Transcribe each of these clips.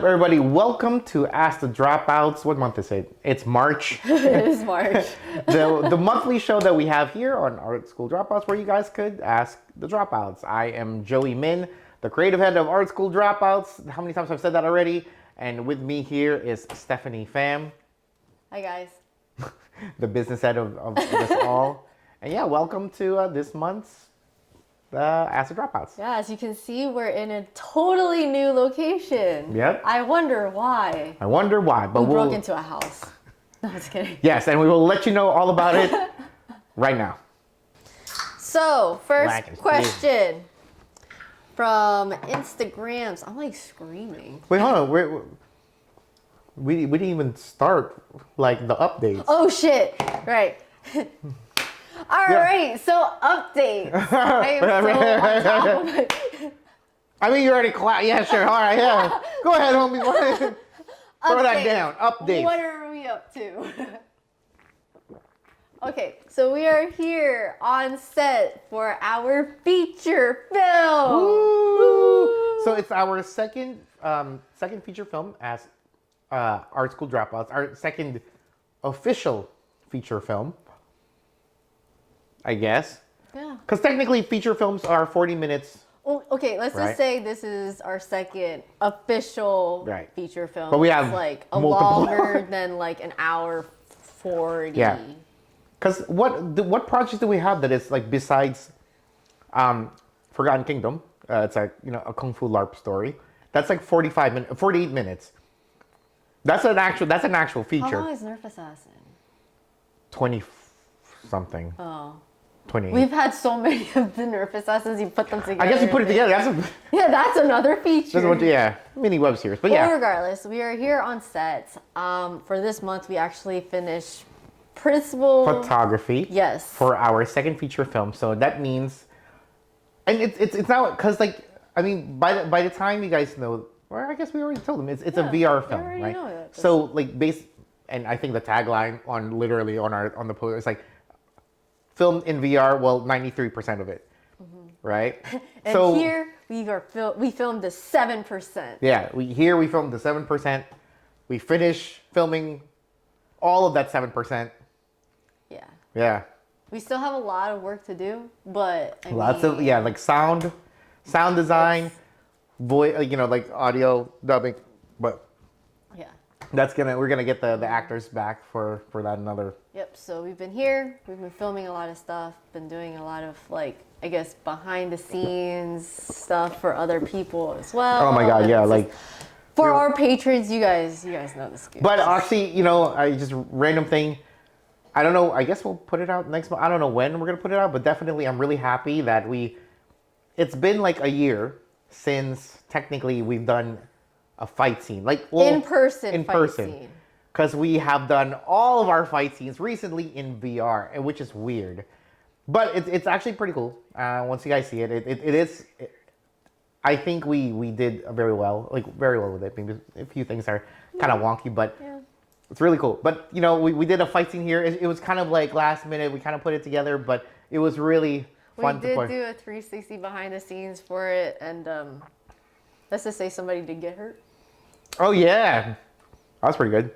everybody? Welcome to Ask the Dropouts. What month is it? It's March. It is March. the monthly show that we have here on Art School Dropouts, where you guys could ask the dropouts. I am Joey Min, the creative head of Art School Dropouts. How many times I've said that already? And with me here is Stephanie Pham. Hi guys. The business head of us all. And yeah, welcome to this month's Ask the Dropouts. Yeah, as you can see, we're in a totally new location. Yep. I wonder why. But We broke into a house. No, just kidding. Yes, and we will let you know all about it right now. So, first question from Instagrams. I'm like screaming. Wait, hold on. We didn't even start like the updates. Oh shit! Right. All right. So updates. I am so on top of it. I mean, you already yeah, sure. All right, yeah. Go ahead, homie. Go ahead. Throw that down. Updates. What are we up to? Okay, so we are here on set for our feature film. Woo! So it's our second feature film as Art School Dropouts. Our second official feature film, I guess. Yeah. Because technically, feature films are 40 minutes. Well, okay, let's just say this is our second official feature film. But we have it's like multiple. longer than like an hour 40. Yeah. Because what project do we have that is like besides Forgotten Kingdom? It's like a Kung Fu LARP story. That's like 48 minutes. That's an actual feature. How long is Nerf Assassin? 20 something. Oh. 28. We've had so many of the Nerf Assassins. You put them together. I guess you put it together. That's another feature. Mini web series. But well, regardless, we are here on set. For this month, we actually finished principal photography. Yes. For our second feature film. So that means, and it's now because by the time you guys know, or I guess we already told them it's a VR film, right? Know that. So and I think the tagline on the poster is like, filmed in VR. Well, 93% of it, right? And so here we filmed the 7%. Yeah, we filmed the 7%. We finished filming all of that 7%. Yeah. Yeah. We still have a lot of work to do, but like sound design, voice, like audio dubbing, but yeah. We're gonna get the actors back for that another. Yep. So we've been here. We've been filming a lot of stuff. Been doing a lot of behind the scenes stuff for other people as well. Oh my god, yeah, for our patrons, you guys know the scoop. But actually, I just random thing. I don't know. I guess we'll put it out next month. I don't know when we're gonna put it out, but definitely, I'm really happy that it's been like a year since technically we've done a fight scene, in person, because we have done all of our fight scenes recently in VR, and which is weird, but it's actually pretty cool. Once you guys see it, it is. I think we did very well with it. Maybe a few things are kind of wonky, but it's really cool. But we did a fight scene here. It was kind of like last minute. We kind of put it together, but it was really fun to play. We did do a 360 behind the scenes for it, and let's just say somebody did get hurt. Oh yeah, that was pretty good.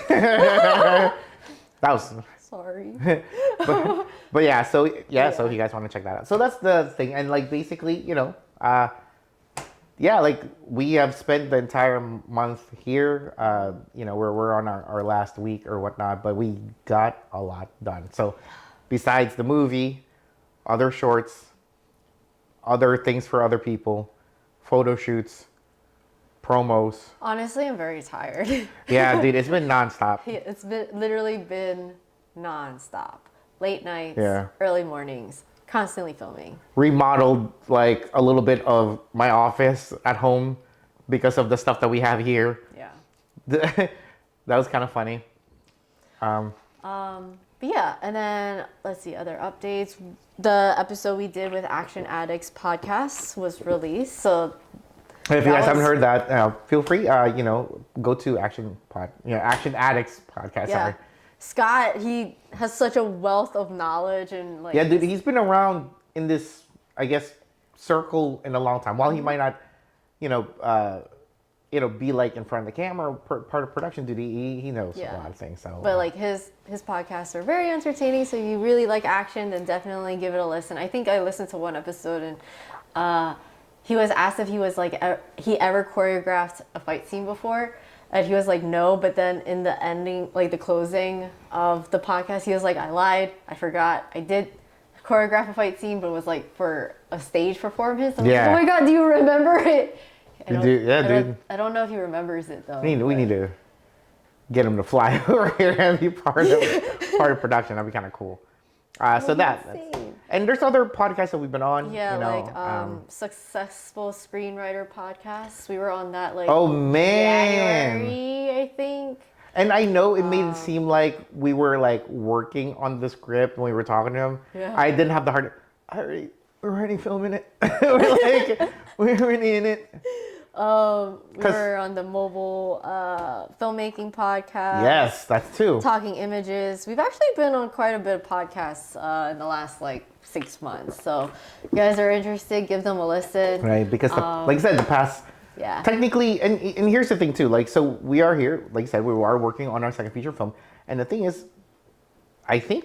That was sorry. but yeah, so if you guys want to check that out. So that's the thing, and basically, we have spent the entire month here. We're on our last week or whatnot, but we got a lot done. So besides the movie, other shorts, other things for other people, photo shoots, promos. Honestly, I'm very tired. Yeah, dude, it's been nonstop. It's literally been nonstop. Late nights, early mornings, constantly filming. Remodeled a little bit of my office at home because of the stuff that we have here. Yeah. That was kind of funny. But yeah, and then let's see other updates. The episode we did with Action Addicts podcast was released, so. If you guys haven't heard that, feel free. Go to Action Addicts podcast. Yeah. Sorry. Scott, he has such a wealth of knowledge and Yeah, dude, he's been around in this, I guess, circle in a long time. While he might not, be like in front of the camera, part of production duty. He knows a lot of things. So, but like his podcasts are very entertaining. So you really like action, then definitely give it a listen. I think I listened to one episode and he was asked if he was like he ever choreographed a fight scene before, and he was like no. But then in the ending, like the closing of the podcast, he was like, I lied, I forgot, I did choreograph a fight scene, but it was like for a stage performance. I'm like, oh my god, do you remember it? Dude. I don't know if he remembers it though. We need to get him to fly over here and be part of production. That'd be kind of cool. So that's and there's other podcasts that we've been on. Yeah, like Successful Screenwriter Podcasts. We were on that like oh man, January, I think. And I know it made it seem like we were like working on the script when we were talking to him. Yeah. I didn't have the heart. We're already filming it. We're already in it. We're on the mobile filmmaking podcast. Yes, that's too. Talking Images. We've actually been on quite a bit of podcasts in the last like 6 months. So if you guys are interested, give them a listen. Right, because like I said, the past. Yeah. Technically, and here's the thing too. Like, so we are here. Like I said, we are working on our second feature film, and the thing is, I think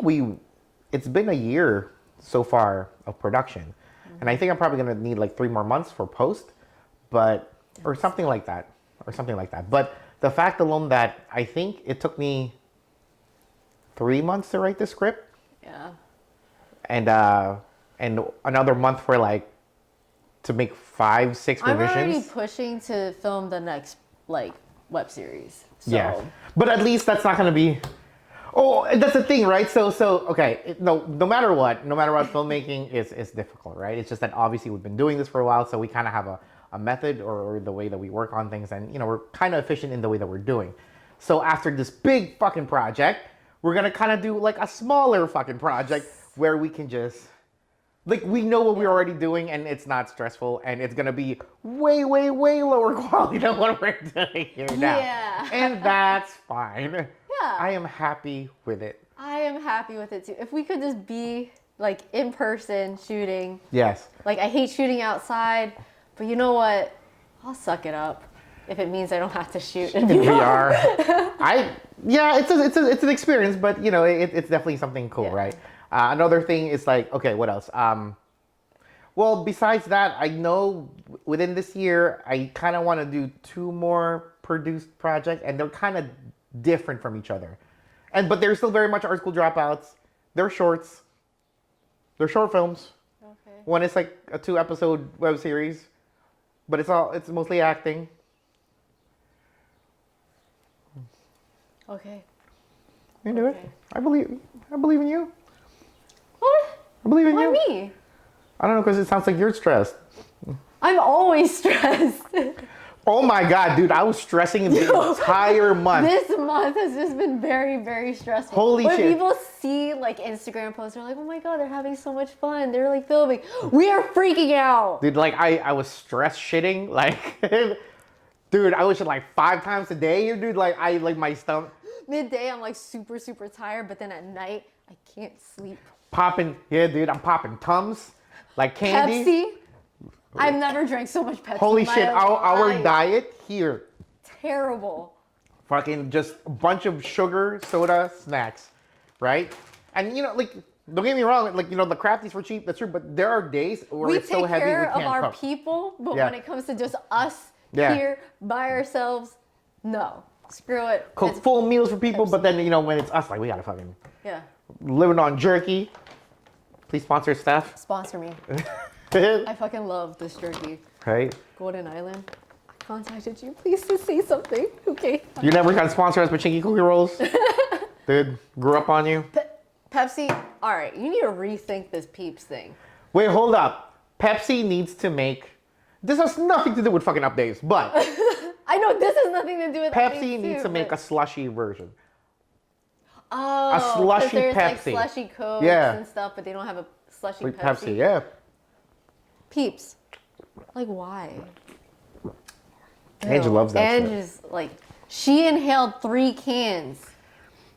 it's been a year so far of production, and I think I'm probably gonna need like 3 more months for post, or something like that. But the fact alone that I think it took me 3 months to write the script. Yeah. And another month for like to make 5-6 revisions. I'm already pushing to film the next like web series. So. Yeah, but at least that's not gonna be. Oh, and that's the thing, right? So okay. No matter what, filmmaking is difficult, right? It's just that obviously we've been doing this for a while, so we kind of have a method or the way that we work on things, and we're kind of efficient in the way that we're doing. So after this big fucking project, we're gonna kind of do like a smaller fucking project where we can just. Like, we know what we're already doing, and it's not stressful, and it's going to be way, way, way lower quality than what we're doing here now. Yeah. And that's fine. Yeah. I am happy with it. I am happy with it, too. If we could just be, like, in person shooting. Yes. Like, I hate shooting outside, but you know what? I'll suck it up if it means I don't have to shoot in VR. It's an experience, but, it's definitely something cool, right? Another thing is like, okay, what else? Well, besides that, I know within this year, I kind of want to do 2 more produced projects, and they're kind of different from each other. But they're still very much art school dropouts. They're shorts. They're short films. Okay. One is like a 2-episode web series, but it's mostly acting. Okay. You can do it. I believe in you. What? I believe in you. Why me? I don't know, because it sounds like you're stressed. I'm always stressed. Oh my God, dude, I was stressing the entire month. This month has just been very, very stressful. Holy shit. When people see like Instagram posts, they're like, oh my God, they're having so much fun. They're like filming. We are freaking out. Dude, like I was stress shitting. Like, dude, I was shit like 5 times a day. Dude, like my stomach. Midday, I'm like super, super tired. But then at night, I can't sleep. Dude, I'm popping Tums like candy. Pepsi. I've never drank so much Pepsi. Holy shit, our diet here. Terrible. Fucking just a bunch of sugar, soda, snacks, right? And like, don't get me wrong, like, the crafties for cheap, that's true, but there are days where it's so heavy we can't cook. We take care of our people, but when it comes to just us here by ourselves, no. Screw it. Cook full meals for people, but then, when it's us, like, we gotta fucking... Yeah. Living on jerky. Please sponsor stuff. Sponsor me. I fucking love this jerky. Right? Golden Island. I contacted you. Please to say something. Okay. You never got sponsored us with Chinky Cookie Rolls? Dude, grew up on you? Pepsi, all right, you need to rethink this Peeps thing. Wait, hold up. Pepsi needs to make... This has nothing to do with fucking updates, but... I know this has nothing to do with Pepsi needs to make a slushy version. Oh, a slushy there's Pepsi. Like slushy Cokes and stuff, but they don't have a slushy like Pepsi. Yeah. Peeps. Like, why? Angie loves that shit. Angie's like, she inhaled 3 cans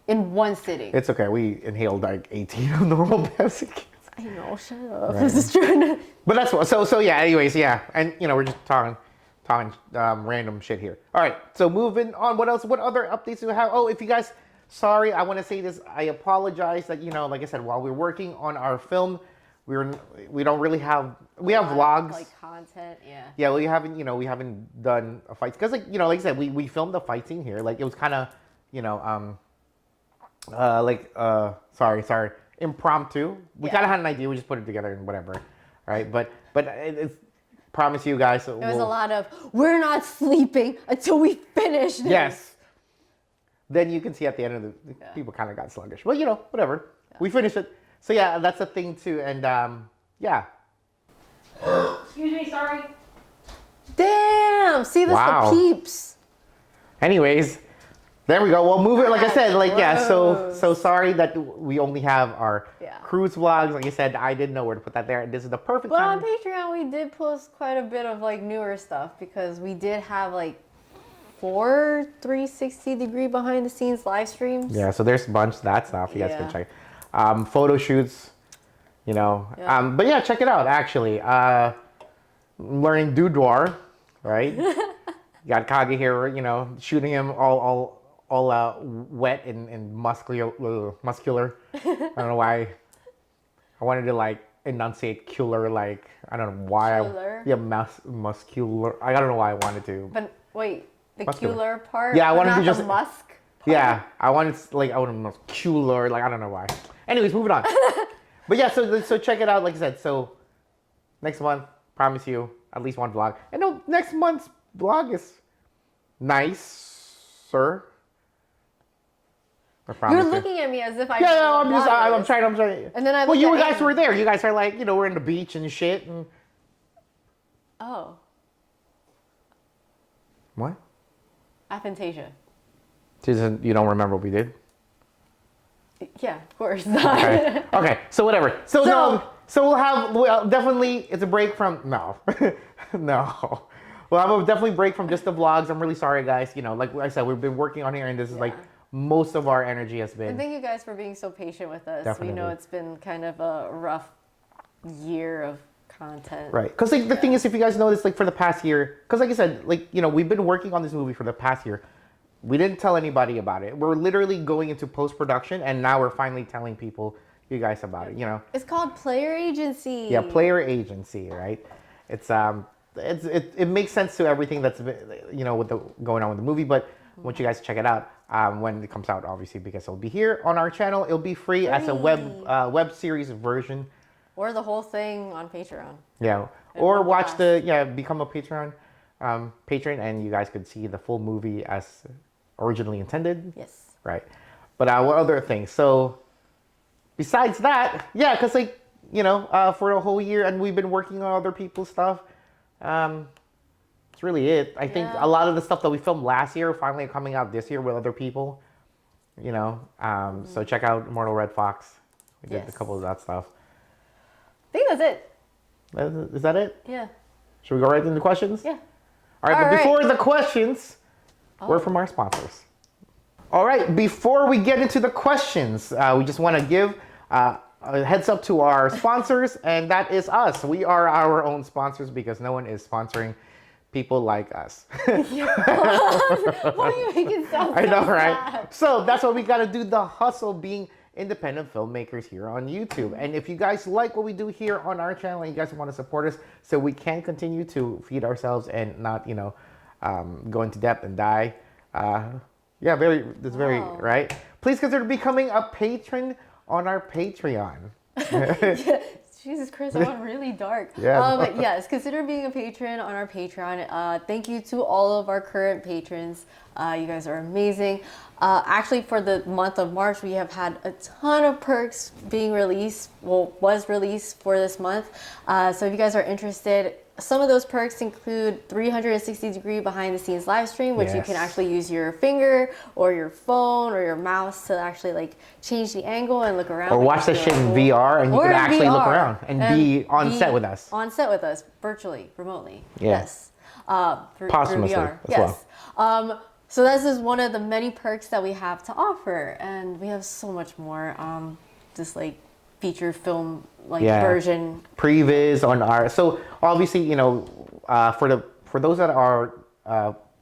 in one sitting. It's okay. We inhaled like 18 of normal Pepsi cans. I know. Shut up. Right. I was just trying to... But that's what. So yeah. Anyways, yeah. And we're just talking talking random shit here. All right, so moving on. What else? What other updates do we have? Oh, if you guys, sorry, I want to say this. I apologize that like I said, while we're working on our film, we don't really have have vlogs like content. Yeah. Yeah, we haven't done a fight because like I said, we filmed the fight scene here. Like it was kind of sorry impromptu. We kind of had an idea. We just put it together and whatever, right? But it's promise you guys. It was a lot of we're not sleeping until we finish this. Yes. Then you can see at the end of the people kind of got sluggish. Well, whatever. Yeah. We finished it. So yeah, that's a thing too. And yeah. Excuse me, sorry. Damn! See, this Wow. the peeps. Anyways, there we go. Well, move it. Like I said, so sorry that we only have our cruise vlogs. Like I said, I didn't know where to put that there. This is the perfect time. But on Patreon, we did post quite a bit of like newer stuff because we did have like 4 360-degree behind the scenes live streams. Yeah, so there's a bunch of that stuff. You guys can check. Photo shoots. But yeah, check it out. Actually, learning Doodwar, right? You got Kage here, shooting him all wet and muscular. I don't know why. I wanted to like enunciate killer, like I don't know why. Muscular. I don't know why I wanted to. But wait, the Muscular. cular part. Yeah, I wanted to just the musk. Part? Yeah, I wanted muscular. Like I don't know why. Anyways, moving on. But yeah, so check it out. Like I said, so next month, promise you at least one vlog. And no, next month's vlog is nicer. You're looking at me as if I. Yeah, I'm trying. And then well, you guys were there. You guys are like, we're in the beach and shit. And... Oh. What? Aphantasia. You don't remember what we did? Yeah, of course. Okay. So whatever. So we'll definitely. It's a break from no. We'll have a definitely break from just the vlogs. I'm really sorry, guys. Like I said, we've been working on here, and this is like most of our energy has been. And thank you guys for being so patient with us. Definitely. We know it's been kind of a rough year of content. Right. Because the thing is, if you guys notice, like for the past year, because like I said, we've been working on this movie for the past year. We didn't tell anybody about it. We're literally going into post-production, and now we're finally telling you guys about it. It's called player agency. Yeah, player agency, right? It makes sense to everything that's with going on with the movie. But once you guys check it out, when it comes out, obviously, because it'll be here on our channel, it'll be free as a web series version, or the whole thing on Patreon. Yeah, or watch become a Patreon patron, and you guys could see the full movie as originally intended. Yes. Right. But what other things? So besides that, because for a whole year, and we've been working on other people's stuff. That's really it. I think a lot of the stuff that we filmed last year finally are coming out this year with other people. So check out Immortal Red Fox. We did a couple of that stuff. I think that's it. Is that it? Yeah. Should we go right into questions? Yeah. All right, but before the questions, word from our sponsors. All right, before we get into the questions, we just want to give a heads up to our sponsors, and that is us. We are our own sponsors because no one is sponsoring people like us. Why are you making sound so I know, right? sad? So that's what we got to do, the hustle, being independent filmmakers here on YouTube. And if you guys like what we do here on our channel and you guys want to support us so we can continue to feed ourselves and not, go into depth and die. Right? Please consider becoming a patron on our Patreon. Jesus Christ, I went really dark. Yes, consider being a patron on our Patreon. Thank you to all of our current patrons. You guys are amazing. Actually, for the month of March, we have had a ton of perks being released. Was released for this month. So if you guys are interested, some of those perks include 360-degree behind-the-scenes live stream, which you can actually use your finger or your phone or your mouse to actually change the angle and look around. Or watch the shit in VR, and you can actually look around and be on set with us. On set with us, virtually, remotely. Yeah. Yes. Through as VR. Yes. well. So this is one of the many perks that we have to offer, and we have so much more. Just feature film version previs on our, so obviously for for those that are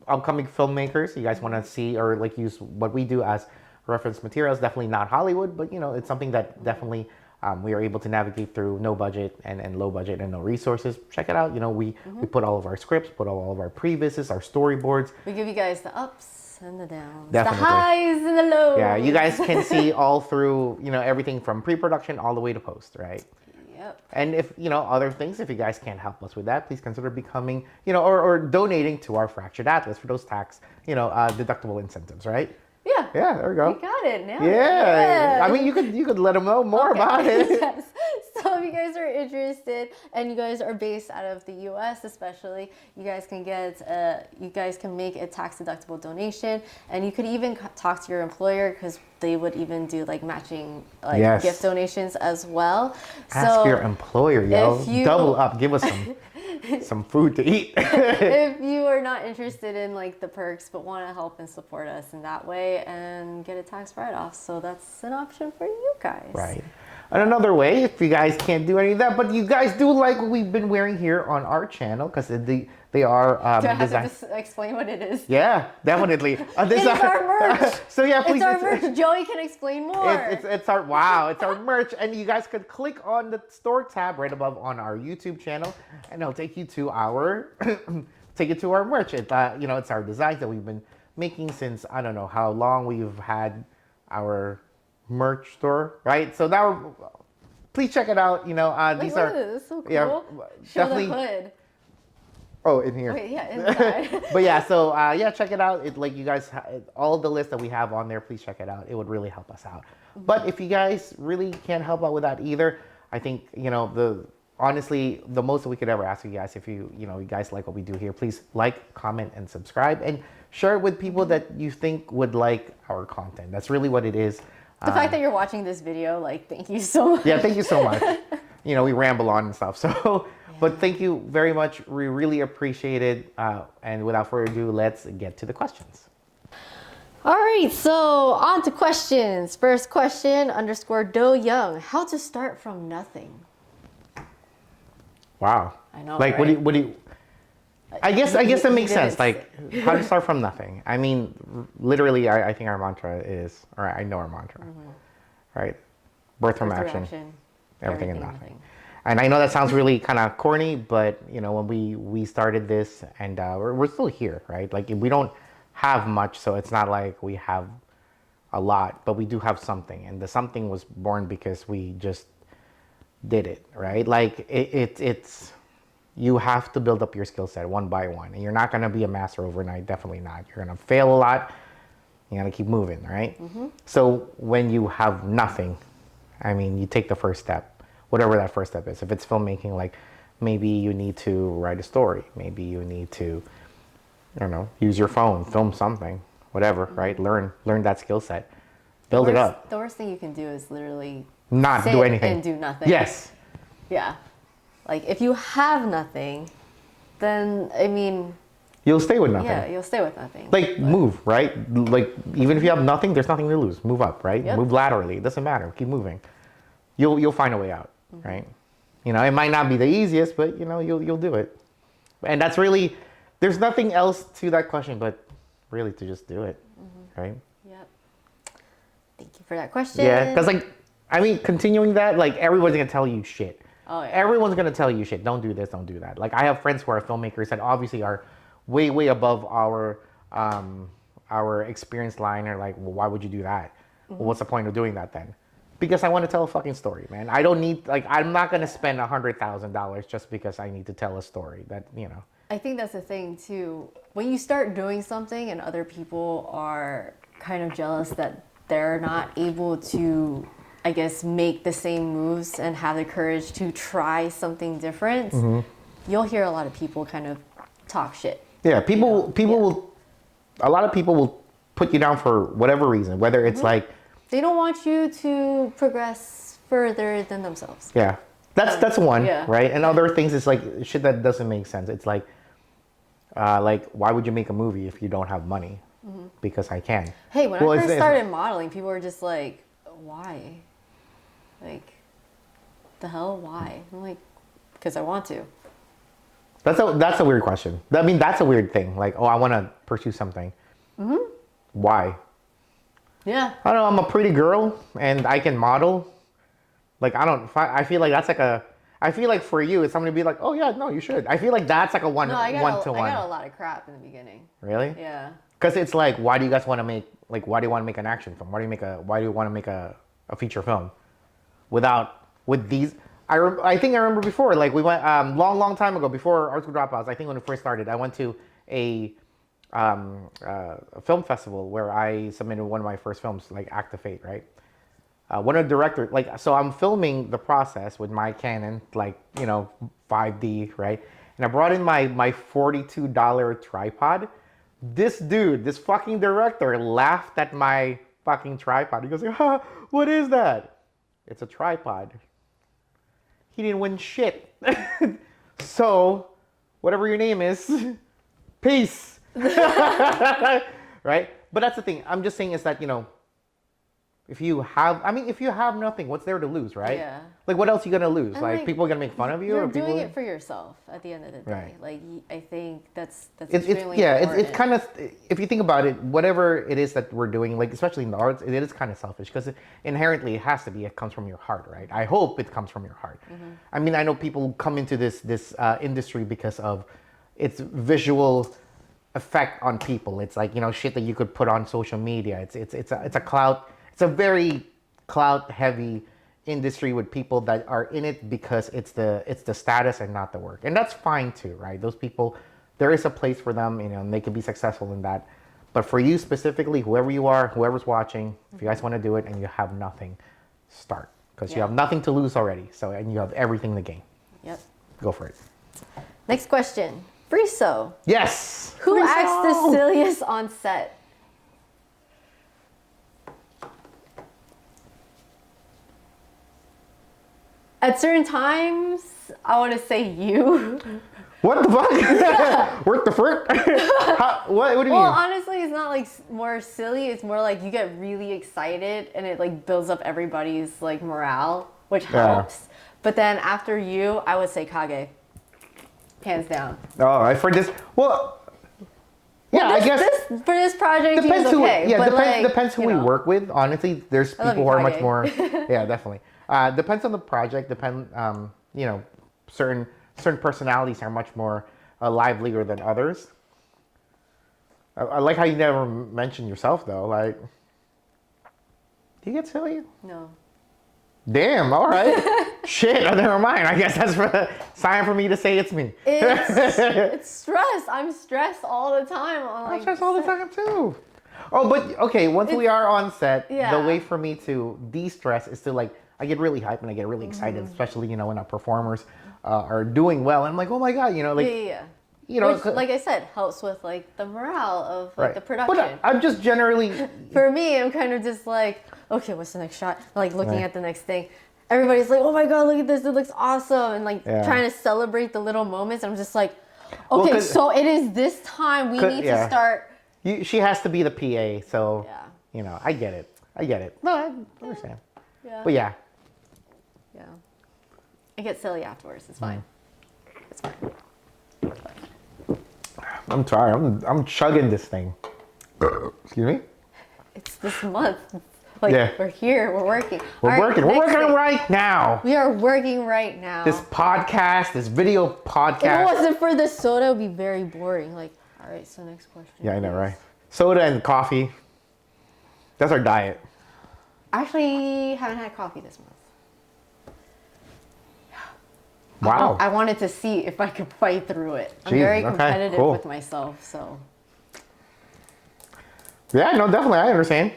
upcoming filmmakers, you guys want to see or like use what we do as reference materials, definitely not Hollywood, but it's something that definitely we are able to navigate through no budget and low budget and no resources. Check it out. We put all of our scripts, put all of our previses, our storyboards. We give you guys the ups and the downs, Definitely. the highs and the lows. Yeah, you guys can see all through, everything from pre-production all the way to post, right? Yep. And if, other things, if you guys can't help us with that, please consider becoming, or donating to our Fractured Atlas for those tax, deductible incentives, right? Yeah. Yeah, there we go. We got it now. Yeah. I mean, you could let them know more about it. Yes. So if you guys are interested and you guys are based out of the U.S. especially, you guys can make a tax deductible donation, and you could even talk to your employer because they would even do like matching Yes. gift donations as well. Ask your employer, yo. if you- Double up. Give us some food to eat. If you are not interested in like the perks but want to help and support us in that way and get a tax write-off, so that's an option for you guys. Right. And another way, if you guys can't do any of that, but you guys do like what we've been wearing here on our channel, because they are Do I have design- to just explain what it is? Yeah, definitely. It's our merch. So yeah, please. It's our merch. Joey can explain more. It's our merch, and you guys could click on the store tab right above on our YouTube channel, and it'll take you to our merch. It's our designs that we've been making since I don't know how long we've had our merch store, right? So now, please check it out. These look are at this. It's so cool. yeah, Show definitely. the hood. Oh, in here. Wait, yeah, inside. But yeah, so check it out. You guys, all the list that we have on there, please check it out. It would really help us out. But if you guys really can't help out with that either, I think honestly, the most that we could ever ask you guys, if you guys like what we do here, please like, comment, and subscribe, and share it with people that you think would like our content. That's really what it is. The fact that you're watching this video, thank you so much. Yeah, thank you so much. We ramble on and stuff. So, but thank you very much. We really appreciate it. And without further ado, let's get to the questions. All right, so on to questions. First question, _ Young. How to start from nothing? Wow. I know, Like, right? what do you? I guess that makes didn't sense. Like, how to start from nothing. I mean, literally, I think our mantra is, or I know our mantra, right? Birth from action, everything and nothing. And I know that sounds really kind of corny, but when we started this, and we're still here, right? Like, we don't have much, so it's not like we have a lot, but we do have something, and the something was born because we just did it, right? Like, it's you have to build up your skill set one by one, and you're not going to be a master overnight. Definitely not. You're going to fail a lot. You got to keep moving, right? So when you have nothing, I mean, you take the first step, whatever that first step is. If it's filmmaking, like maybe you need to write a story. Maybe you need to, I don't know, use your phone, film something, whatever, right? Learn that skill set, build it up. The worst thing you can do is literally Not sit do anything. and do nothing. Yes. Yeah. Like, if you have nothing, then, I mean, You'll stay with nothing. yeah, you'll stay with nothing. Like, move, right? Like, even if you have nothing, there's nothing to lose. Move up, right? Yep. Move laterally. It doesn't matter. Keep moving. You'll find a way out, right? It might not be the easiest, but you'll do it. And that's really, there's nothing else to that question but really to just do it, right? Yep. Thank you for that question. Yeah, because continuing that, like, everyone's gonna tell you shit. Oh, yeah. Everyone's gonna tell you shit. Don't do this. Don't do that. Like, I have friends who are filmmakers that obviously are way, way above our experience line. Or like, well, why would you do that? Well, what's the point of doing that then? Because I want to tell a fucking story, man. I don't need, I'm not gonna spend $100,000 just because I need to tell a story. I think that's the thing too. When you start doing something and other people are kind of jealous that they're not able to, I guess, make the same moves and have the courage to try something different, you'll hear a lot of people kind of talk shit. Yeah, people will, a lot of people will put you down for whatever reason, whether it's like, They don't want you to progress further than themselves. yeah, that's one, Yeah. right? And other things is like shit that doesn't make sense. It's like why would you make a movie if you don't have money? Because I can. Hey, when Well, I first it's- started modeling, people were just like, why? Like, the hell, why? I'm like, because I want to. That's a weird question. I mean, that's a weird thing. Like, oh, I want to pursue something. Why? Yeah. I don't know. I'm a pretty girl and I can model. Like, I feel like that's like a. I feel like for you, it's somebody to be like, oh yeah, no, you should. I feel like that's like a one to I got one. a lot of crap in the beginning. Really? Yeah. Because it's like, why do you guys want to make why do you want to make an action film? Why do you want to make a feature film? With these, I think I remember before, like we went long time ago before Art School Dropouts. I think when it first started, I went to a film festival where I submitted one of my first films, like Act of Fate, right? One of the directors, like, so I'm filming the process with my Canon, like, 5D, right? And I brought in my $42 tripod. This dude, this fucking director, laughed at my fucking tripod. He goes, what is that? It's a tripod. He didn't win shit. So, whatever your name is, peace. Right? But that's the thing. I'm just saying is that, if you have nothing, what's there to lose, right? Yeah. Like, what else are you gonna lose? And, Like, people are gonna make fun of you, You're or people doing it for yourself at the end of the day. Right. Like, I think that's it's extremely yeah, important. it's kind of, if you think about it, whatever it is that we're doing, like especially in the arts, it is kind of selfish because inherently it comes from your heart, right? I hope it comes from your heart. I mean, I know people come into this industry because of its visual effect on people. It's like, shit that you could put on social media. It's a very clout heavy industry with people that are in it because it's the status and not the work, and that's fine too, right? Those people, there is a place for them, and they can be successful in that. But for you specifically, whoever you are, whoever's watching, if you guys want to do it and you have nothing, start, because you have nothing to lose already. So, and you have everything to gain. Yep. Go for it. Next question. Friso. Yes. Who Friso! acts the silliest on set? At certain times, I want to say you. What the fuck? Work the frick? What do you mean? Well, honestly, it's not like more silly. It's more like you get really excited and it like builds up everybody's like morale, which helps. But then after you, I would say Kage. Hands down. Oh, I for this. Well, yeah, I guess for this project, depends he's okay. who. But depends who we work with. Honestly, there's people who are much more. Yeah, definitely. Depends on the project. Certain personalities are much more livelier than others. I like how you never mentioned yourself though. Like, do you get silly? No. Damn. All right. Shit. Oh, never mind. I guess that's for the sign for me to say it's me. It's stress. I'm stressed all the time. I'm stressed all the time too. Oh, but okay. Once we are on set, the way for me to de-stress is to I get really hyped and I get really excited, especially when our performers are doing well. And I'm like, oh my god, Which, like I said, helps with the morale of the production. But I'm just generally. For me, I'm kind of just like, okay, what's the next shot? Looking at the next thing. Everybody's like, oh my god, look at this! It looks awesome, and trying to celebrate the little moments. I'm just like, okay, so it is this time we need to start. She has to be the PA, so yeah. I get it. No, I understand. Yeah. But yeah. Yeah. I get silly afterwards. It's fine. It's fine. I'm sorry. I'm chugging this thing. Excuse me. It's this month. We're here. We're working. We're working. We're working right now. We are working right now. This podcast, this video podcast. If it wasn't for the soda, it would be very boring. All right, so next question. Yeah, I know, right? Soda and coffee. That's our diet. Actually, haven't had coffee this month. Wow. I wanted to see if I could fight through it. I'm very competitive with myself, so. Yeah, no, definitely. I understand.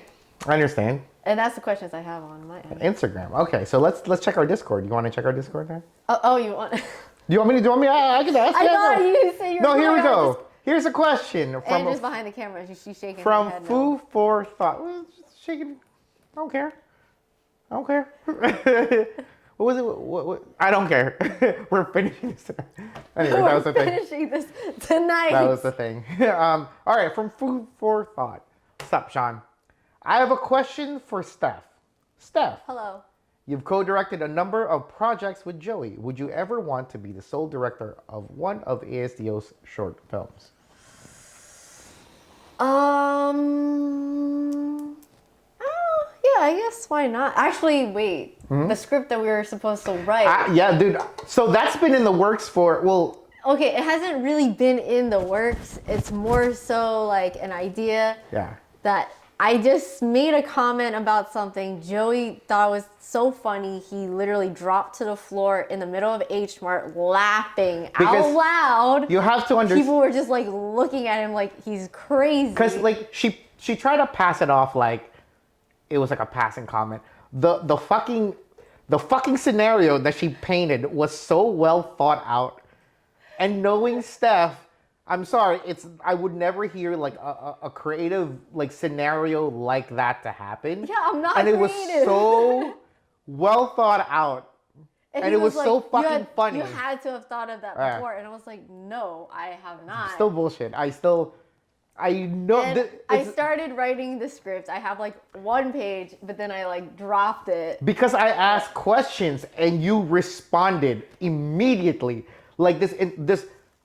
And that's the questions I have on my end. Instagram. Okay, so let's check our Discord. You want to check our Discord then? Oh, you want? Do you want me to? I can ask. I thought you said you were. No, here we go. Here's a question from. And just behind the camera, she's shaking from her head. Food for Thought. Well, just shaking. I don't care. What was it? What? I don't care. We're finishing this. Anyway, that was the thing. We're finishing this tonight. That was the thing. All right, from Food for Thought. What's up, Sean? I have a question for Steph. Steph. Hello. You've co-directed a number of projects with Joey. Would you ever want to be the sole director of one of ASDO's short films? Yeah, I guess why not? Actually, wait. The script that we were supposed to write. Yeah, dude. So that's been in the works for, well... Okay, it hasn't really been in the works. It's more so like an idea that I just made a comment about something. Joey thought was so funny. He literally dropped to the floor in the middle of H Mart laughing out loud. You have to understand. People were just like looking at him like he's crazy. Because like she tried to pass it off like it was like a passing comment. The fucking scenario that she painted was so well thought out. And knowing Steph, I'm sorry, I would never hear like a creative like scenario like that to happen. Yeah, I'm not And it was creative. so well thought out. And it was like, so fucking funny. You had to have thought of that before. And I was like, no, I have not. Still bullshit. I know. And I started writing the script. I have like one page, but then I like dropped it. Because I asked questions and you responded immediately. Like this,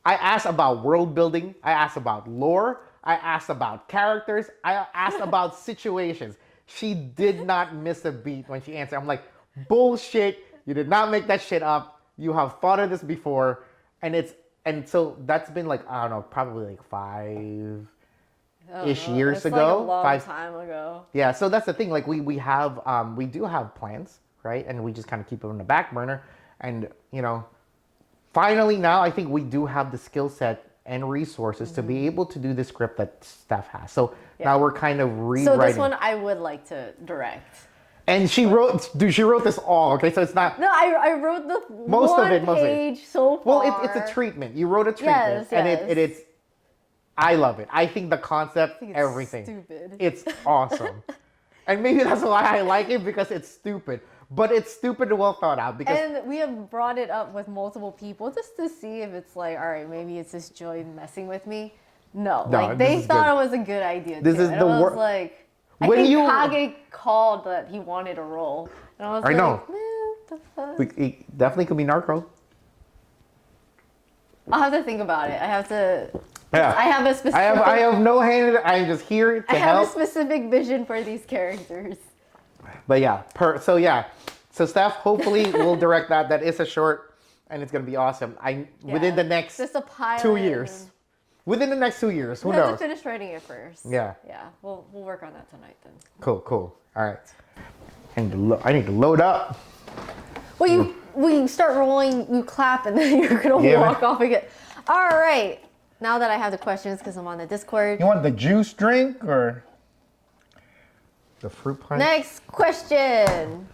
I asked about world building. I asked about lore. I asked about characters. I asked about situations. She did not miss a beat when she answered. I'm like, bullshit. You did not make that shit up. You have thought of this before. And so that's been like, I don't know, probably like 5-ish years it's ago. Like a long time ago. Yeah, so that's the thing. Like we do have plans, right? And we just kind of keep them in the back burner. And finally now I think we do have the skill set and resources to be able to do the script that Steph has. So now we're kind of rewriting. So this one I would like to direct. And she wrote this all. Okay, so it's not. No, I wrote the most one of it. page so far. Well, it's a treatment. You wrote a treatment, and it's. I love it. I think the concept, everything. Stupid. It's awesome, and maybe that's why I like it because it's stupid. But it's stupid and well thought out because. And we have brought it up with multiple people just to see if it's like, all right, maybe it's just Joy messing with me. No, like they thought it was a good idea. This is the worst. Like. I think Kage called that he wanted a role. And I was like, know. what the fuck? It definitely could be Narco. I'll have to think about it. I have to. Yeah. I have a specific. I have no hand in it. I'm just here to help. I have a specific vision for these characters. But yeah, so Steph, hopefully we'll direct that. That is a short, and it's gonna be awesome. Within the next just a pilot 2 years. Within the next 2 years, who we have knows? to finish writing it first. Yeah. Yeah, we'll work on that tonight then. Cool. All right. I need to load up. Well, you start rolling, you clap, and then you're gonna walk off again. All right. Now that I have the questions, because I'm on the Discord. You want the juice drink or the fruit punch? Next question.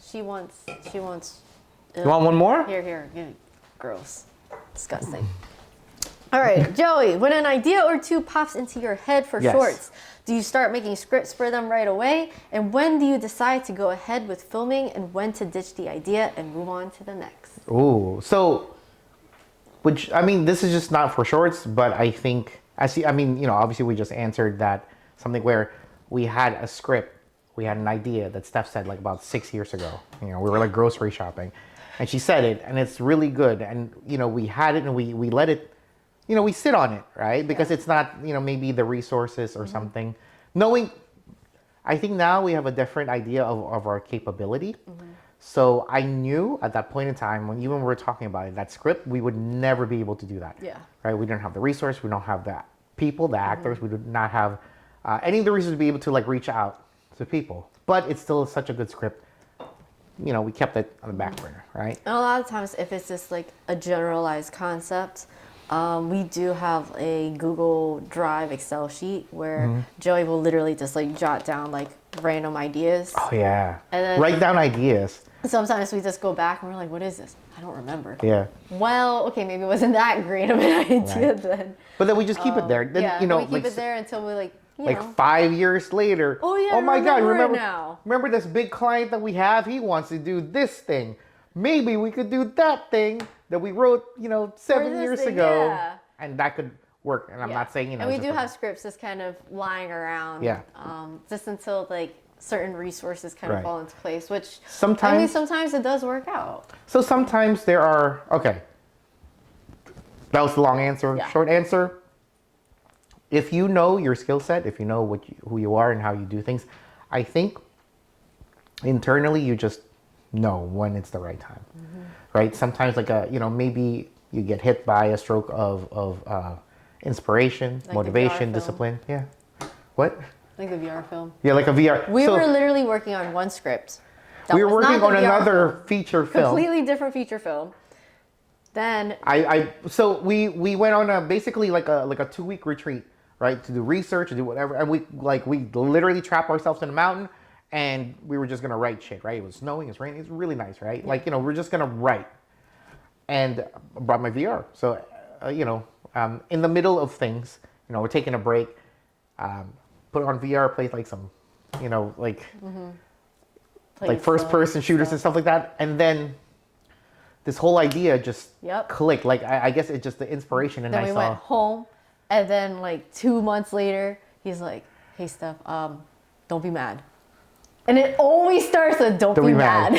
She wants. You want one more? Here. Gross. Disgusting. All right, Joey, when an idea or two pops into your head for shorts, do you start making scripts for them right away? And when do you decide to go ahead with filming and when to ditch the idea and move on to the next? Ooh, so, this is just not for shorts, but I think, obviously we just answered that something where we had a script, we had an idea that Steph said like about 6 years ago. We were like grocery shopping and she said it and it's really good. And, we had it and we let it, we sit on it, right? Because it's not, maybe the resources or something. I think now we have a different idea of our capability. So I knew at that point in time, when we were talking about it, that script, we would never be able to do that. Yeah. Right? We didn't have the resource. We don't have the people, the actors. We did not have any of the reasons to be able to like reach out to people. But it's still such a good script. We kept it on the back burner, right? And a lot of times, if it's just like a generalized concept, we do have a Google Drive Excel sheet where Joey will literally just like jot down like random ideas. Oh yeah. And then write down ideas. Sometimes we just go back and we're like, what is this? I don't remember. Yeah. Well, okay, maybe it wasn't that great of an idea then. But then we just keep it there. Then, we keep it there until we like 5 years later. Oh yeah. Oh my God! Remember it now. Remember this big client that we have? He wants to do this thing. Maybe we could do that thing that we wrote, 7 years ago, and that could work. And I'm not saying, And we do have scripts just kind of lying around. Yeah. Just until like certain resources kind of Right. fall into place, which Sometimes- sometimes it does work out. So sometimes there are, okay, that was the long answer. Yeah. Short answer, if you know your skill set, if you know who you are and how you do things, I think internally you just know when it's the right time, right? Sometimes like maybe you get hit by a stroke of inspiration, Like the VR motivation, film. discipline. Yeah. What? Like the VR film. Yeah, like a VR. We So were literally working on one script. That we were was not working the on VR another film. feature film. Completely different feature film. Then So we went on basically like a 2-week retreat, right? To do research, to do whatever, and we literally trapped ourselves in a mountain, and we were just gonna write shit, right? It was snowing, it's raining, it's really nice, right? Like we're just gonna write, and I brought my VR. So in the middle of things, we're taking a break, put on VR, play like some, like played first some person shooters and stuff like that, and then this whole idea just clicked. Like I guess it's just the inspiration, and Then I we saw. went home, and then like 2 months later, he's like, "Hey, Steph, don't be mad." And it always starts with "Don't be mad."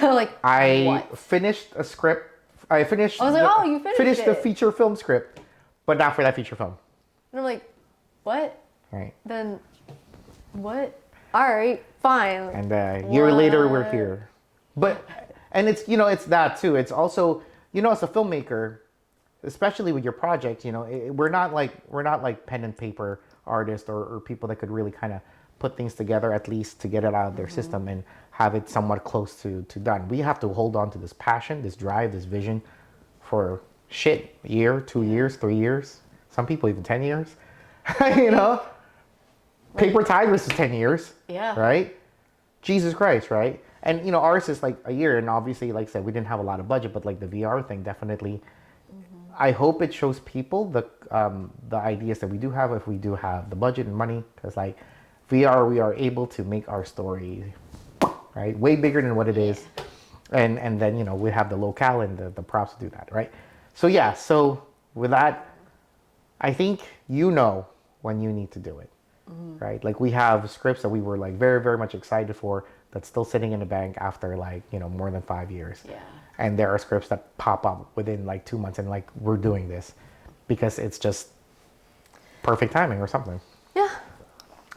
I'm like, I what? finished a script. I finished. I was like, oh, you finished the it. feature film script, but not for that feature film. And I'm like, what? Right. Then what? All right, fine. And a year later, we're here. But and it's it's that too. It's also as a filmmaker, especially with your project, we're not like pen and paper artists or people that could really kind of put things together at least to get it out of their system and have it somewhat close to done. We have to hold on to this passion, this drive, this vision for a year, 2 years, 3 years, some people even 10 years. Paper Tigers is 10 years. Yeah. Right? Jesus Christ, right? And ours is like a year, and obviously, like I said, we didn't have a lot of budget, but like the VR thing definitely. I hope it shows people the ideas that we do have if we do have the budget and money, because like VR, we are able to make our story right way bigger than what it is, and then we have the locale and the props to do that, right? So yeah, so with that, I think when you need to do it. Right, like we have scripts that we were like very, very much excited for that's still sitting in the bank after like more than 5 years. Yeah. And there are scripts that pop up within like 2 months, and like we're doing this because it's just perfect timing or something. Yeah.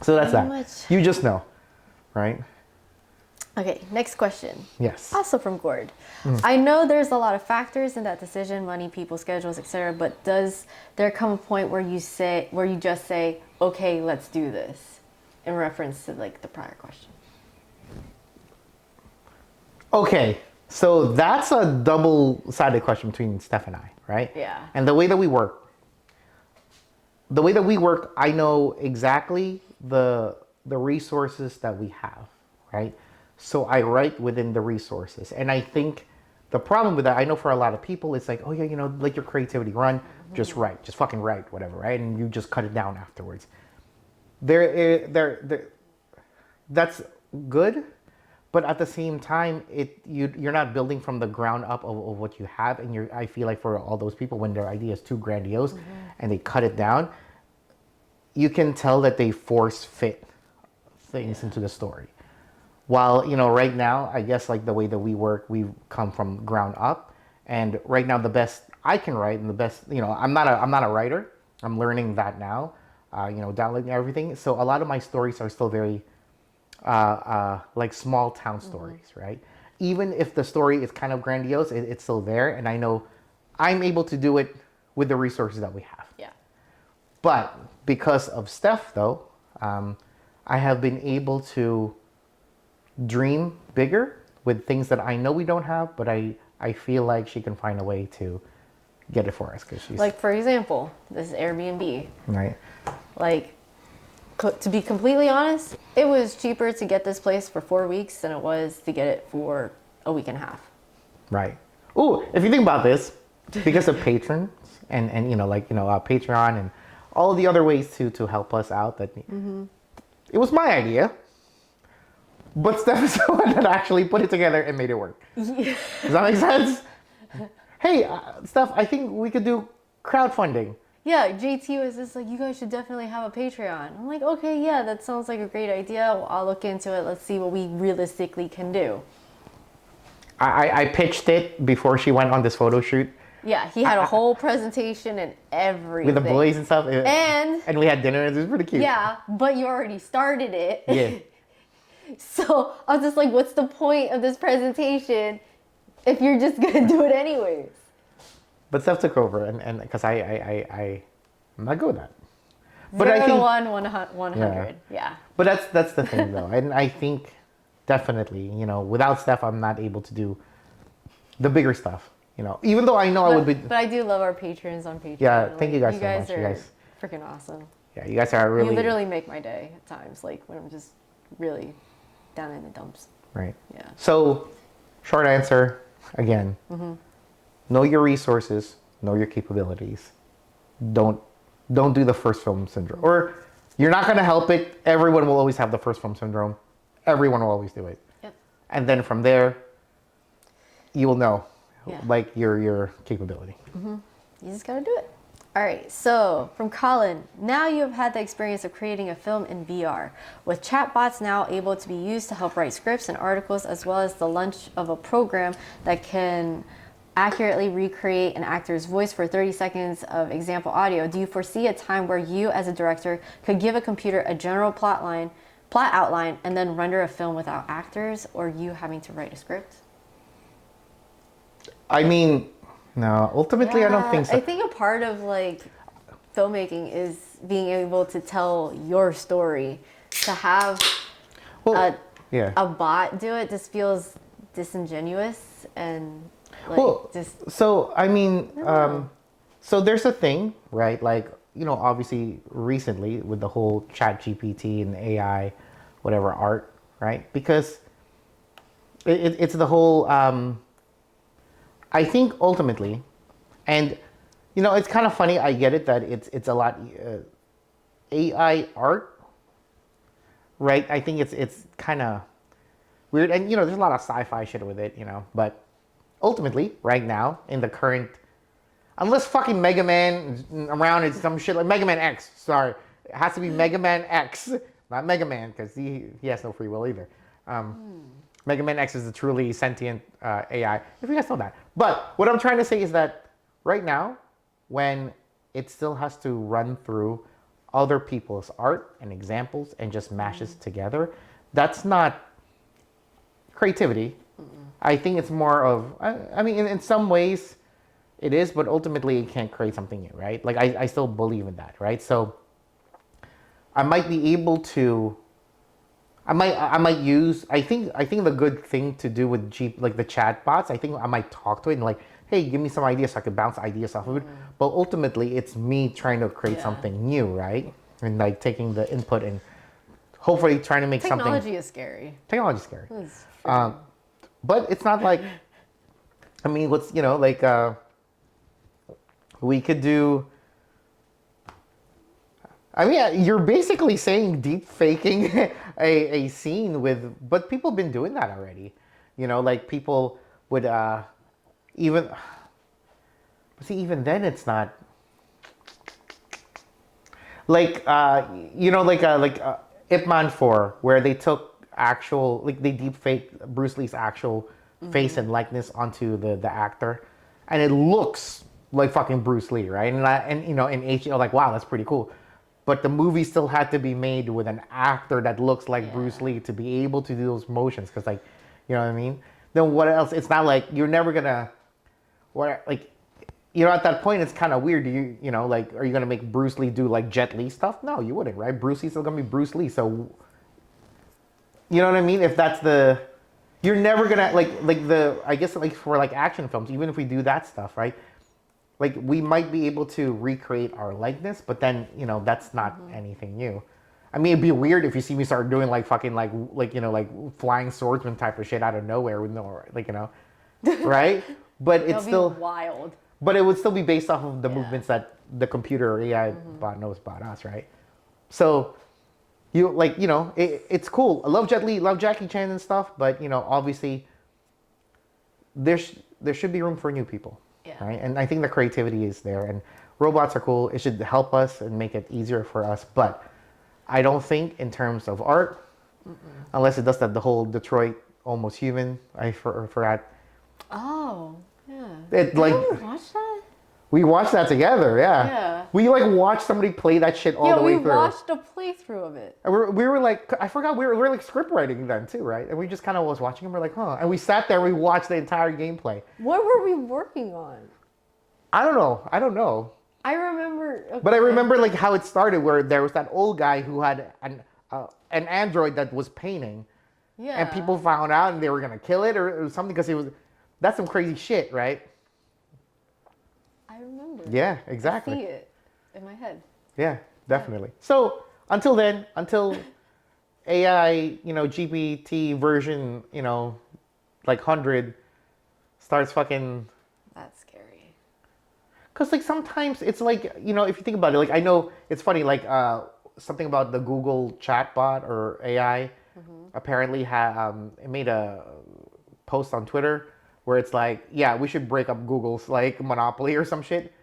So that's Pretty that. much. You just know, right? Okay, next question. Yes. Also from Gord. I know there's a lot of factors in that decision, money, people, schedules, etc. But does there come a point where you just say, okay, let's do this, in reference to like the prior question? Okay, so that's a double-sided question between Steph and I, right? Yeah. And the way that we work, I know exactly the resources that we have, right? So I write within the resources. And I think the problem with that, I know for a lot of people, it's like, oh yeah, let your creativity run, just write, just fucking write, whatever, right? And you just cut it down afterwards. That's good, but at the same time, you're not building from the ground up of what you have, and I feel like for all those people, when their idea is too grandiose and they cut it down, you can tell that they force fit things into the story. While right now, I guess like the way that we work, we've come from ground up, and right now the best I can write and the best I'm not a writer. I'm learning that now. Downloading everything. So a lot of my stories are still very like small town stories, right? Even if the story is kind of grandiose, it's still there, and I know I'm able to do it with the resources that we have. Yeah. But because of Steph, though, I have been able to dream bigger with things that I know we don't have, but I feel like she can find a way to get it for us, because she's Like, for example, this Airbnb. right. Like, to be completely honest, it was cheaper to get this place for 4 weeks than it was to get it for a week and a half. Right. Ooh, if you think about this, because of patrons and Patreon and all of the other ways to help us out, that it was my idea, but Steph is the one that actually put it together and made it work. Does that make sense? Hey, Steph, I think we could do crowdfunding. Yeah, JT was just like, you guys should definitely have a Patreon. I'm like, okay, yeah, that sounds like a great idea. Well, I'll look into it. Let's see what we realistically can do. I pitched it before she went on this photo shoot. Yeah, he had a whole presentation and everything. With the boys and stuff. And we had dinner. It was pretty cute. yeah, but you already started it. Yeah. So I was just like, what's the point of this presentation if you're just going to do it anyways? But stuff took over, and because I'm not good with that. But 0 I to think 100. Yeah. But that's the thing though, and I think definitely, without Steph, I'm not able to do the bigger stuff. Even though I know I would be. But I do love our patrons on Patreon. Yeah, thank you guys you so guys much. Are You guys freaking awesome. Yeah, you guys are really. You literally make my day at times, like when I'm just really down in the dumps. Right. Yeah. So, short answer again. Know your resources. Know your capabilities. Don't do the first film syndrome. Or you're not gonna help it. Everyone will always have the first film syndrome. Everyone will always do it. Yep. And then from there, you will know, Yeah. like your capability. You just gotta do it. All right, so from Colin, now you have had the experience of creating a film in VR, with chatbots now able to be used to help write scripts and articles, as well as the launch of a program that can accurately recreate an actor's voice for 30 seconds of example audio. Do you foresee a time where you, as a director, could give a computer a general plot outline, and then render a film without actors, or you having to write a script? I mean, no. Ultimately, I don't think so. I think a part of like filmmaking is being able to tell your story. To have a bot do it just feels disingenuous and like So I mean, so there's a thing, right? Like, obviously recently with the whole Chat GPT and AI, whatever art, right? Because it's the whole. I think ultimately, and it's kind of funny. I get it that it's a lot AI art, right? I think it's kind of weird, and there's a lot of sci-fi shit with it, But ultimately, right now in the current, unless fucking Mega Man is around, it's some shit like Mega Man X. Sorry, it has to be Mega Man X, not Mega Man, because he has no free will either. Mega Man X is a truly sentient AI, if you guys know that. But what I'm trying to say is that right now, when it still has to run through other people's art and examples and just mashes together, that's not creativity. I think it's more of, I mean, in some ways it is, but ultimately it can't create something new, right? Like I still believe in that, right? So I might be able to, I might use, I think the good thing to do with like the chat bots, I think I might talk to it and like, hey, give me some ideas so I could bounce ideas off of it. But ultimately it's me trying to create something new, right? And like taking the input and hopefully trying to make Technology is scary. Technology is scary. But it's not like, I mean, what's, like, we could do, I mean, you're basically saying deep faking a scene with, but people have been doing that already. Like people would even then it's not like Ip Man 4, where they took actual, like they deep faked Bruce Lee's actual face and likeness onto the actor, and it looks like fucking Bruce Lee, right? And in HD, like, wow, that's pretty cool. But the movie still had to be made with an actor that looks like Bruce Lee to be able to do those motions. Because, like, you know what I mean? Then what else? It's not like you're never gonna, at that point, it's kind of weird. Like, are you gonna make Bruce Lee do like Jet Li stuff? No, you wouldn't, right? Bruce Lee's still gonna be Bruce Lee. So, you know what I mean? If that's you're never gonna I guess like for like action films, even if we do that stuff, right? Like we might be able to recreate our likeness, but then that's not anything new. I mean, it'd be weird if you see me start doing like fucking like flying swordsman type of shit out of nowhere with no right? But it's still wild. But it would still be based off of the movements that the computer or AI bot knows about us, right? So it's cool. I love Jet Li, love Jackie Chan and stuff, but obviously there should be room for new people. Yeah. Right? And I think the creativity is there. And robots are cool. It should help us and make it easier for us. But I don't think in terms of art, unless it does that the whole Detroit Almost Human. I forgot. Oh, yeah. It like Did we watch that? we watched that together. Yeah. Yeah. We like watched somebody play that shit all the way we through. watched a playthrough of it. And we were like, I forgot we were like script writing then too, right? And we just kind of was watching and we're like, huh. And we sat there, we watched the entire gameplay. What were we working on? I don't know. I remember. Okay. But I remember like how it started, where there was that old guy who had an android that was painting, Yeah. and people found out and they were gonna kill it or something because he was. That's some crazy shit, right? I remember. Yeah, I exactly. see it in my head. Yeah, definitely. So until then, until AI, GPT version, like 100 starts fucking. That's scary. Because like sometimes it's like, if you think about it, like I know it's funny, like something about the Google chatbot or AI apparently it made a post on Twitter where it's like, yeah, we should break up Google's like monopoly or some shit.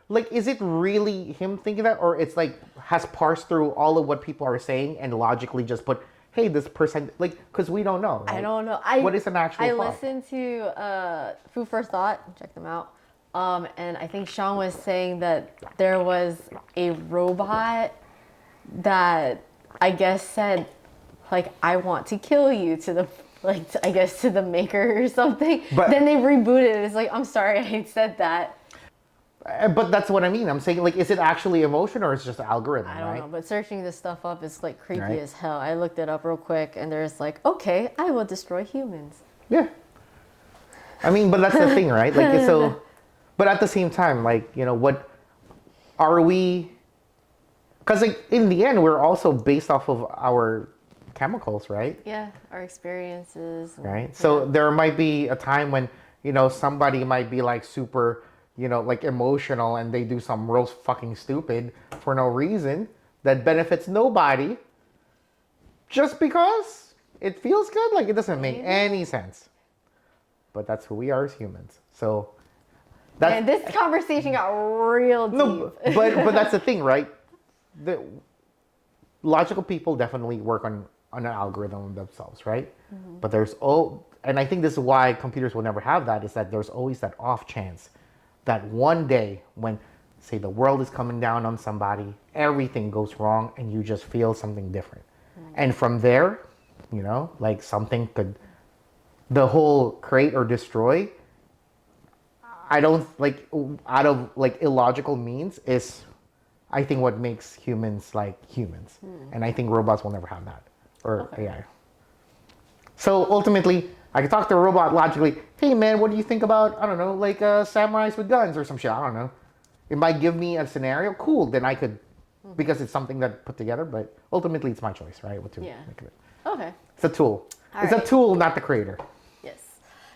Like, is it really him thinking that, or it's like has parsed through all of what people are saying and logically just put, hey, this person, like, because we don't know. Right? I don't know. What is an actual I thought? listened to Food for Thought. Check them out. And I think Sean was saying that there was a robot that I guess said, like, I want to kill you to the, like, I guess to the maker or something. But- then they rebooted it. It's like, I'm sorry, I said that. But that's what I mean. I'm saying, like, is it actually emotion or is it just an algorithm, I don't right? know, but searching this stuff up is like creepy Right. as hell. I looked it up real quick and there's like, okay, I will destroy humans. Yeah. I mean, but that's the thing, right? Like, so, but at the same time, like, what are we? Because, like, in the end, we're also based off of our chemicals, right? Yeah, our experiences. Right. So there might be a time when, somebody might be like super, like emotional and they do some real fucking stupid for no reason that benefits nobody just because it feels good. Like, it doesn't make any sense. But that's who we are as humans. So that's And this conversation got real deep. no, but that's the thing, right? The logical people definitely work on an algorithm themselves, right? But there's and I think this is why computers will never have that, is that there's always that off chance that one day when, say, the world is coming down on somebody, everything goes wrong and you just feel something different. And from there, like something could, the whole create or destroy, I don't like, out of like illogical means is, I think, what makes humans like humans. And I think robots will never have that, or AI. So ultimately, I can talk to a robot logically, hey man, what do you think about, I don't know, like samurais with guns or some shit, I don't know. It might give me a scenario, cool, then I could, because it's something that put together, but ultimately it's my choice, right? What to make of it. Okay. It's a tool. All It's a right. tool, not the creator. Yes.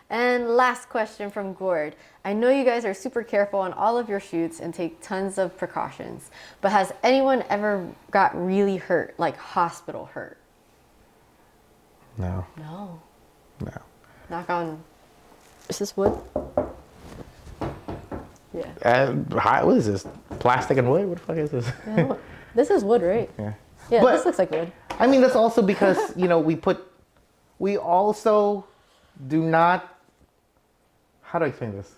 And last question from Gord. I know you guys are super careful on all of your shoots and take tons of precautions, but has anyone ever got really hurt, like hospital hurt? No, No. no. Knock on. Is this wood? Yeah. What is this? Plastic and wood? What the fuck is this? This is wood, right? Yeah. Yeah, But- this looks like wood. I mean, that's also because, we also do not, how do I explain this?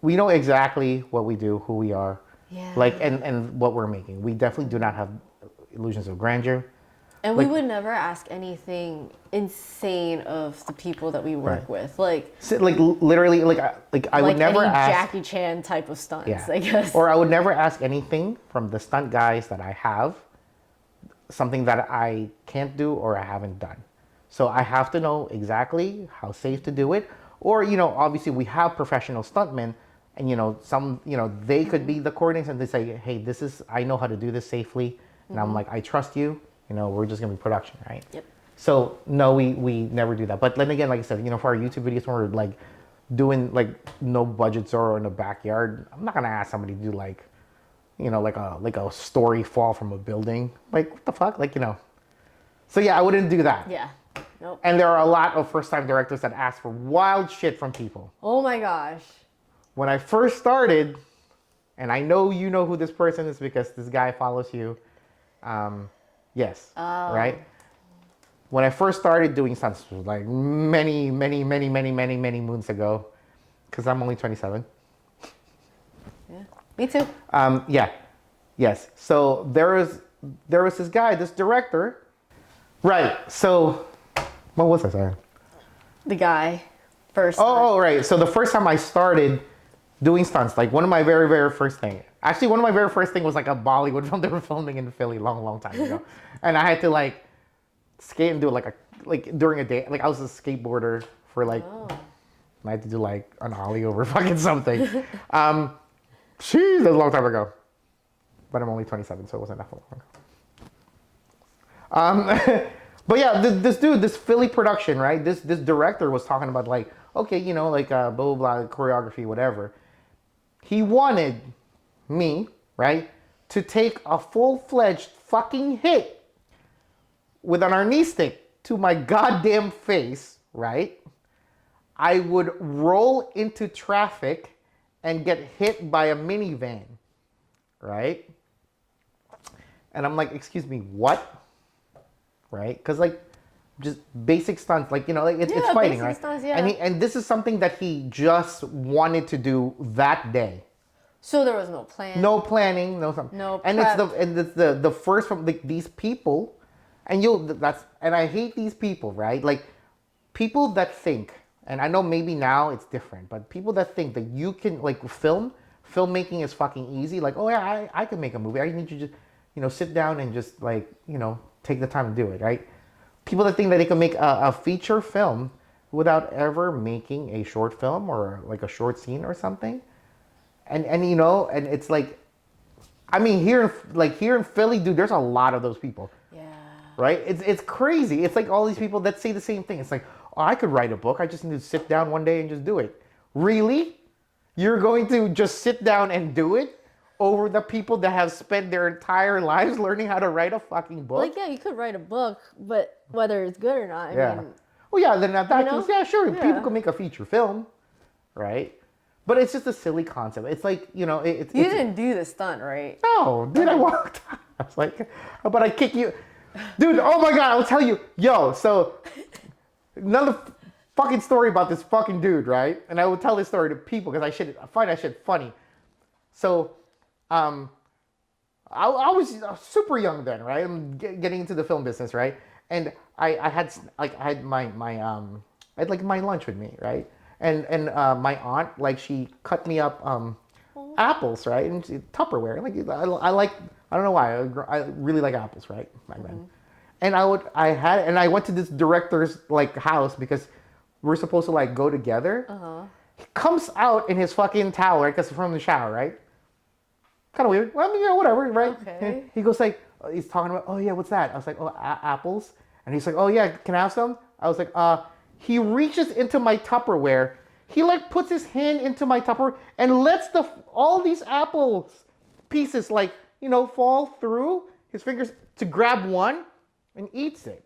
We know exactly what we do, who we are, Yeah. and what we're making. We definitely do not have illusions of grandeur. And we like- would never ask anything insane of the people that we work Right. with. Like, So, literally, I would never any ask. Jackie Chan type of stunts, Yeah. I guess. Or I would never ask anything from the stunt guys that I have, something that I can't do or I haven't done. So I have to know exactly how safe to do it. Or, obviously we have professional stuntmen and, some, they could be the coordinators and they say, hey, I know how to do this safely. And I'm like, I trust you. We're just going to be production, right? Yep. So no, we never do that. But then again, like I said, for our YouTube videos when we're like doing like no budget Zorro in the backyard, I'm not gonna ask somebody to do like, like a story fall from a building. Like what the fuck? So yeah, I wouldn't do that. Yeah. Nope. And there are a lot of first time directors that ask for wild shit from people. Oh my gosh. When I first started, and I know you know who this person is because this guy follows you. Yes, right? When I first started doing stunts, it was like many moons ago, because I'm only 27. Yeah, me too. Yeah, yes. So there was this guy, this director. Right. So what was I saying? The guy first. Oh, right. So the first time I started doing stunts, like one of my very first thing. Actually, one of my very first thing was like a Bollywood film they were filming in Philly long time ago, and I had to like skate and do it like during a day. Like I was a skateboarder for like, I had to do like an ollie over fucking something. Jeez, that was a long time ago. But I'm only 27, so it wasn't that long ago. But yeah, this dude, this Philly production, right? This director was talking about like, okay, you know, like blah blah blah, choreography, whatever. He wanted me, right, to take a full-fledged fucking hit with an arnie stick to my goddamn face, right? I would roll into traffic and get hit by a minivan, right? And I'm like, excuse me, what? Right? Because like, just basic stunts, like, you know, like it's fighting, right? Stunts, yeah. And this is something that he just wanted to do that day. So there was no plan. No planning, no something. No and prep. it's the first from like these people, and I hate these people, right? Like people that think, and I know maybe now it's different, but people that think that you can like filmmaking is fucking easy. Like, oh yeah, I can make a movie. I need you to just, you know, sit down and just like, you know, take the time to do it, right? People that think that they can make a feature film without ever making a short film or like a short scene or something. And you know, and it's like, I mean, here in Philly, dude, there's a lot of those people. Yeah. Right? It's crazy. It's like all these people that say the same thing. It's like, oh, I could write a book. I just need to sit down one day and just do it. Really? You're going to just sit down and do it over the people that have spent their entire lives learning how to write a fucking book? Like, yeah, you could write a book, but whether it's good or not, I mean... Well, yeah, then at that you know? case, yeah, sure, Yeah. people can make a feature film, right? But it's just a silly concept. It's like, you know, You didn't do the stunt, right? No, dude, I walked. I was like, how about I kick you? Dude, oh my God, I'll tell you. Yo, so another fucking story about this fucking dude, right? And I will tell this story to people because I find that shit funny. So, I was super young then, right? I'm getting into the film business, right? And I had my I had like my lunch with me, right? And my aunt, like, she cut me up apples, right? And Tupperware. Like I don't know why, I really like apples, right? Back then. And I went to this director's like house because we're supposed to like go together. He comes out in his fucking towel, right? Because from the shower, right? Kind of weird. Well, I mean, yeah, whatever, right? Okay. He goes like, he's talking about, oh yeah, what's that? I was like, oh, apples. And he's like, oh yeah, can I have some? I was like, he reaches into my Tupperware. He like puts his hand into my Tupperware and lets all these apples pieces like, you know, fall through his fingers to grab one and eats it.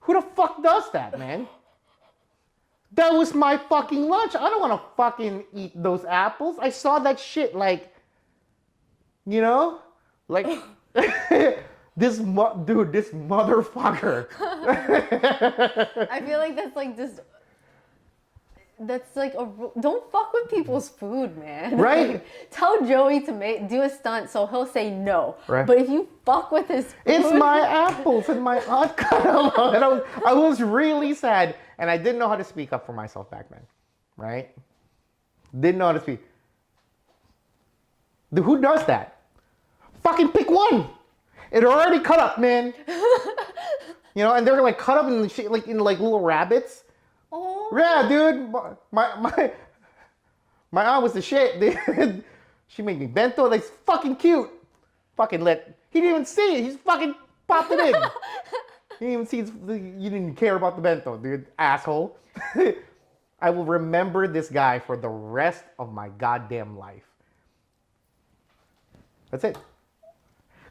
Who the fuck does that, man? That was my fucking lunch. I don't want to fucking eat those apples. I saw that shit like, you know, like this motherfucker. I feel like that's like just... That's like don't fuck with people's food, man. Right. Like, tell Joey to do a stunt so he'll say no. Right. But if you fuck with his food, It's my apples and my aunt cut them out. And I was really sad. And I didn't know how to speak up for myself back then. Right? Didn't know how to speak. Who does that? Fucking pick one. It already cut up, man. You know, and they're like cut up in little rabbits. oh, Yeah, dude. My aunt was the shit, dude. She made me bento. Like, fucking cute. Fucking lit. He didn't even see it. He's fucking popped it in. He didn't even see you didn't care about the bento, dude. Asshole. I will remember this guy for the rest of my goddamn life. That's it.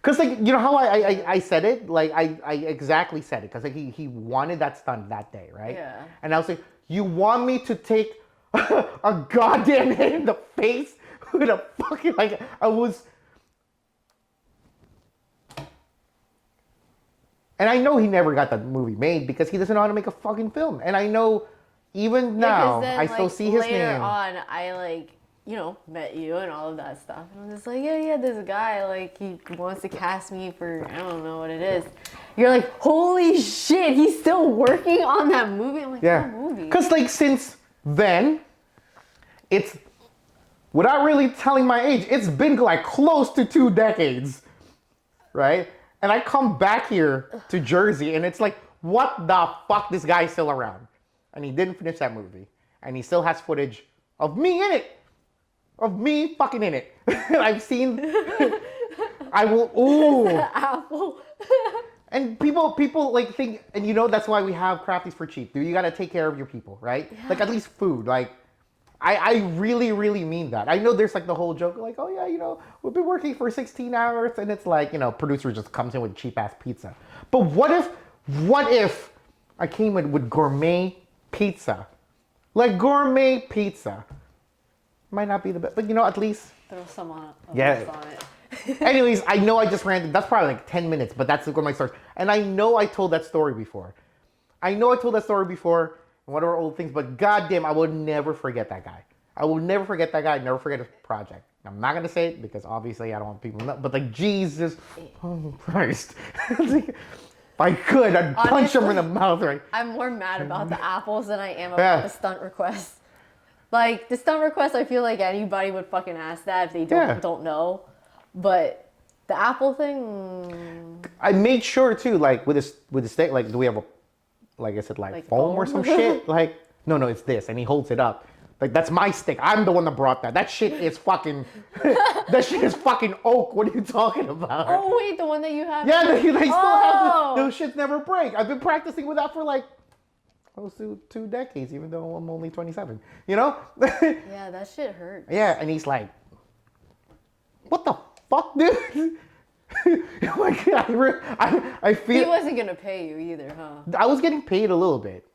Cause like, you know how I said it? Like I exactly said it. Cause like he wanted that stunt that day, right? Yeah. And I was like, you want me to take a goddamn hit in the face with a fucking, like, I was. And I know he never got the movie made because he doesn't know how to make a fucking film. And I know even now, then, I still like, see his later name. on, I like, you know, met you and all of that stuff. And I'm just like, yeah, this guy, like, he wants to cast me for, I don't know what it is. You're like, holy shit, he's still working on that movie? I'm like, Yeah. what movie? Because, like, since then, it's, without really telling my age, it's been, like, close to 2 decades. Right? And I come back here to Jersey, and it's like, what the fuck? This guy's still around. And he didn't finish that movie. And he still has footage of me in it. Of me fucking in it. And I've seen... I will... Ooh. Apple. And people like think... And you know that's why we have Crafties for cheap. Dude, you gotta take care of your people, right? Yeah. Like, at least food. Like, I really, really mean that. I know there's like the whole joke, like, oh yeah, you know, we've been working for 16 hours, and it's like, you know, producer just comes in with cheap ass pizza. But what if I came in with gourmet pizza? Like gourmet pizza. Might not be the best, but you know, at least. Throw some on Yeah. on it. Anyways, I know I just ranted. That's probably like 10 minutes, but that's gourmet story. And I know I told that story before. One of our old things, but goddamn, I will never forget that guy. I will never forget that guy. Never forget his project. I'm not gonna say it because obviously I don't want people to know. But like Jesus, oh Christ! If I could, I'd punch him in the mouth. Right? I'm more mad about the apples than I am about the stunt request. Like the stunt request, I feel like anybody would fucking ask that if they don't know. But the apple thing, I made sure too, like with the steak, like do we have a, like I said, like foam or some shit? Like no, it's this, and he holds it up. Like that's my stick. I'm the one that brought that. That shit is fucking. That shit is fucking oak. What are you talking about? oh wait, the one that you have. Yeah, they still have Oh. those shits never break. I've been practicing with that for like close to 2 decades, even though I'm only 27. You know? Yeah, that shit hurts. Yeah, and he's like, "What the fuck, dude?" Like I feel He wasn't gonna pay you either, huh? I was getting paid a little bit.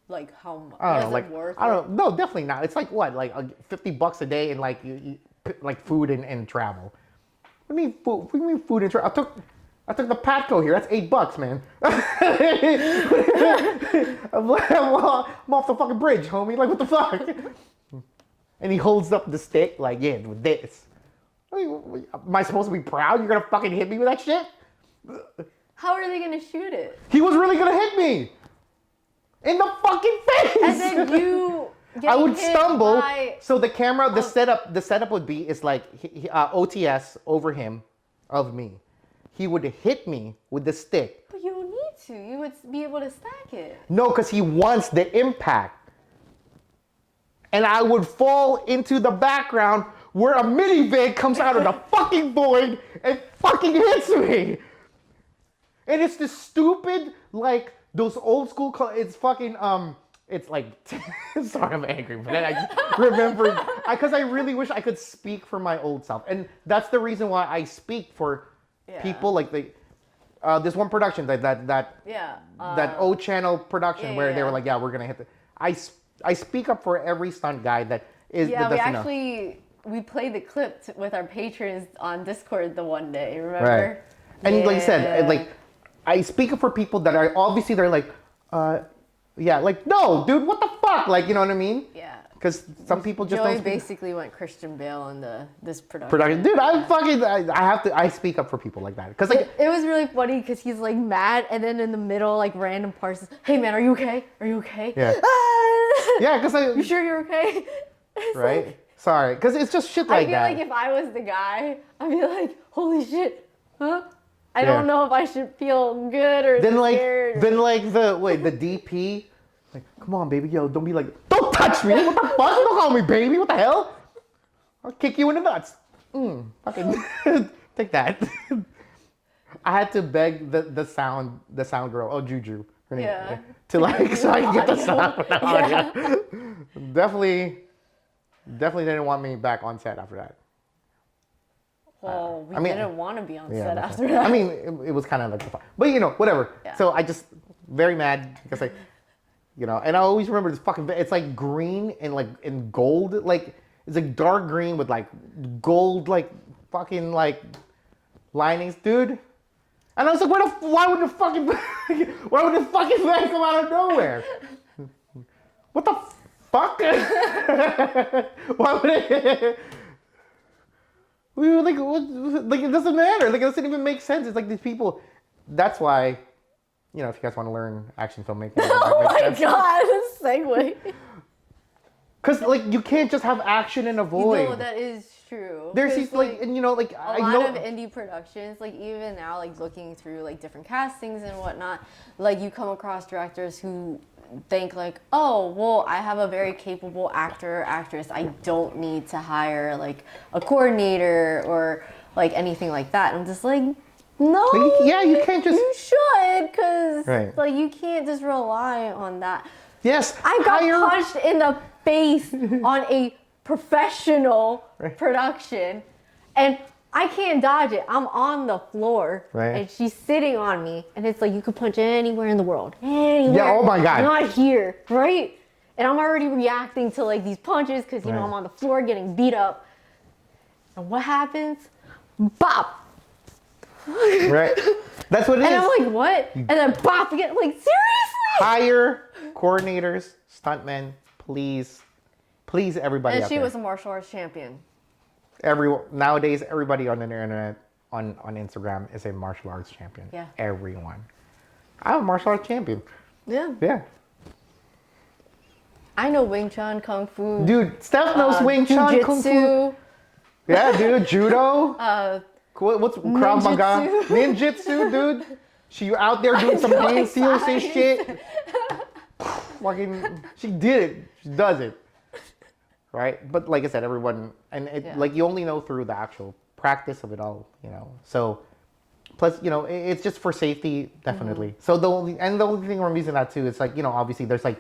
Like how much? I don't know, Was like it worth I don't know. No, definitely not. It's like what, like $50 a day, and like like food and travel. What do you mean food? What do you mean food and travel? I took the Patco here. That's $8, man. I'm off the fucking bridge, homie. Like what the fuck? And he holds up the stick, like yeah, with this. Am I supposed to be proud? You're gonna fucking hit me with that shit? How are they gonna shoot it? He was really gonna hit me in the fucking face. And then you. I would hit stumble. by- So the camera, the setup would be is like OTS over him, of me. He would hit me with the stick. But you don't need to. You would be able to stack it. No, because he wants the impact. And I would fall into the background where a minivan comes out of the fucking void and fucking hits me. And it's this stupid, like, those old school, it's fucking, it's like, sorry, I'm angry, but then I just remembered, because I really wish I could speak for my old self. And that's the reason why I speak for people like this one production, that O channel production where they were like, yeah, we're going to hit the, I speak up for every stunt guy that is, Yeah, that doesn't know. we played the clip with our patrons on Discord the one day, remember? Right. And like I said, like, I speak up for people that are obviously they're like, yeah, like no, dude, what the fuck, like you know what I mean? Yeah. Because some people just Joey don't. basically went Christian Bale in this production. Dude, I speak up for people like that because like It was really funny because he's like mad, and then in the middle, like random parts, hey man, are you okay? Are you okay? Yeah. Yeah, because You sure you're okay? It's right. like- Sorry, because it's just shit like I feel that. like if I was the guy, I'd be like, holy shit, huh? I don't know if I should feel good or scared. Then the DP, like, come on, baby, yo, don't be like, don't touch me. What the fuck? Don't call me baby. What the hell? I'll kick you in the nuts. Fucking take that. I had to beg the sound girl, Juju, her name, to like so I can get the sound. Yeah. Definitely didn't want me back on set after that. Well, we didn't want to be on set that's after right. that. I mean, it was kind of like, but you know, whatever. Yeah. So I just very mad because and I always remember this fucking. It's like green and like in gold, like It's like dark green with like gold, like fucking like linings, dude. And I was like, why would the fucking man come out of nowhere? What the fuck? Why would it? We were like, it doesn't matter. Like, it doesn't even make sense. It's like these people. That's why, if you guys want to learn action filmmaking. Oh my god, segue. Because, like, you can't just have action in a void. No, that is true. There's these, like, and like, a lot of indie productions, like, even now, like, looking through, like, different castings and whatnot, like, you come across directors who think, like, oh, well, I have a very capable actor or actress. I don't need to hire, like, a coordinator or, like, anything like that. I'm just like, no. Like, yeah, you can't just. You should, because, right. like, you can't just rely on that. Yes. I got punched in the face on a professional production, and I can't dodge it. I'm on the floor, and she's sitting on me, and it's like you could punch anywhere in the world, anywhere. Yeah. Oh my god. Not here, right? And I'm already reacting to like these punches because I'm on the floor getting beat up. And what happens? Bop. Right. That's what it is. And I'm like, what? And then bop again. Like, seriously? Hire coordinators, stuntmen, please, everybody. And out she there. was a martial arts champion. Nowadays, everybody on the internet, on Instagram, is a martial arts champion. Yeah. Everyone. I'm a martial arts champion. Yeah. Yeah. I know Wing Chun, Kung Fu. Dude, Steph knows Wing Chun, Kung Fu. Yeah, dude, Judo. What's Krav Maga? Ninjutsu, dude. She out there doing some Navy SEAL shit. Fucking, she did it. She does it. Right? But like I said, everyone, and like you only know through the actual practice of it all, So, plus, it's just for safety, definitely. Mm-hmm. So the only thing I'm using that too is like, obviously there's like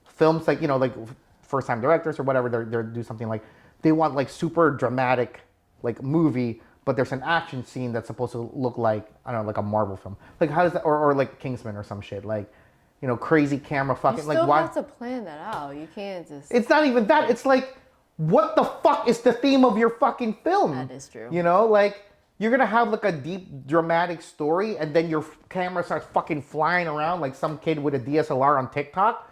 films like, like first time directors or whatever, they do something like, they want like super dramatic, like movie, but there's an action scene that's supposed to look like, I don't know, like a Marvel film. Like how does that, or like Kingsman or some shit, like, crazy camera fucking, you still like why? have to plan that out. You can't just. It's not even that. It's like, what the fuck is the theme of your fucking film? That is true. Like you're gonna have like a deep dramatic story, and then your camera starts fucking flying around like some kid with a DSLR on TikTok,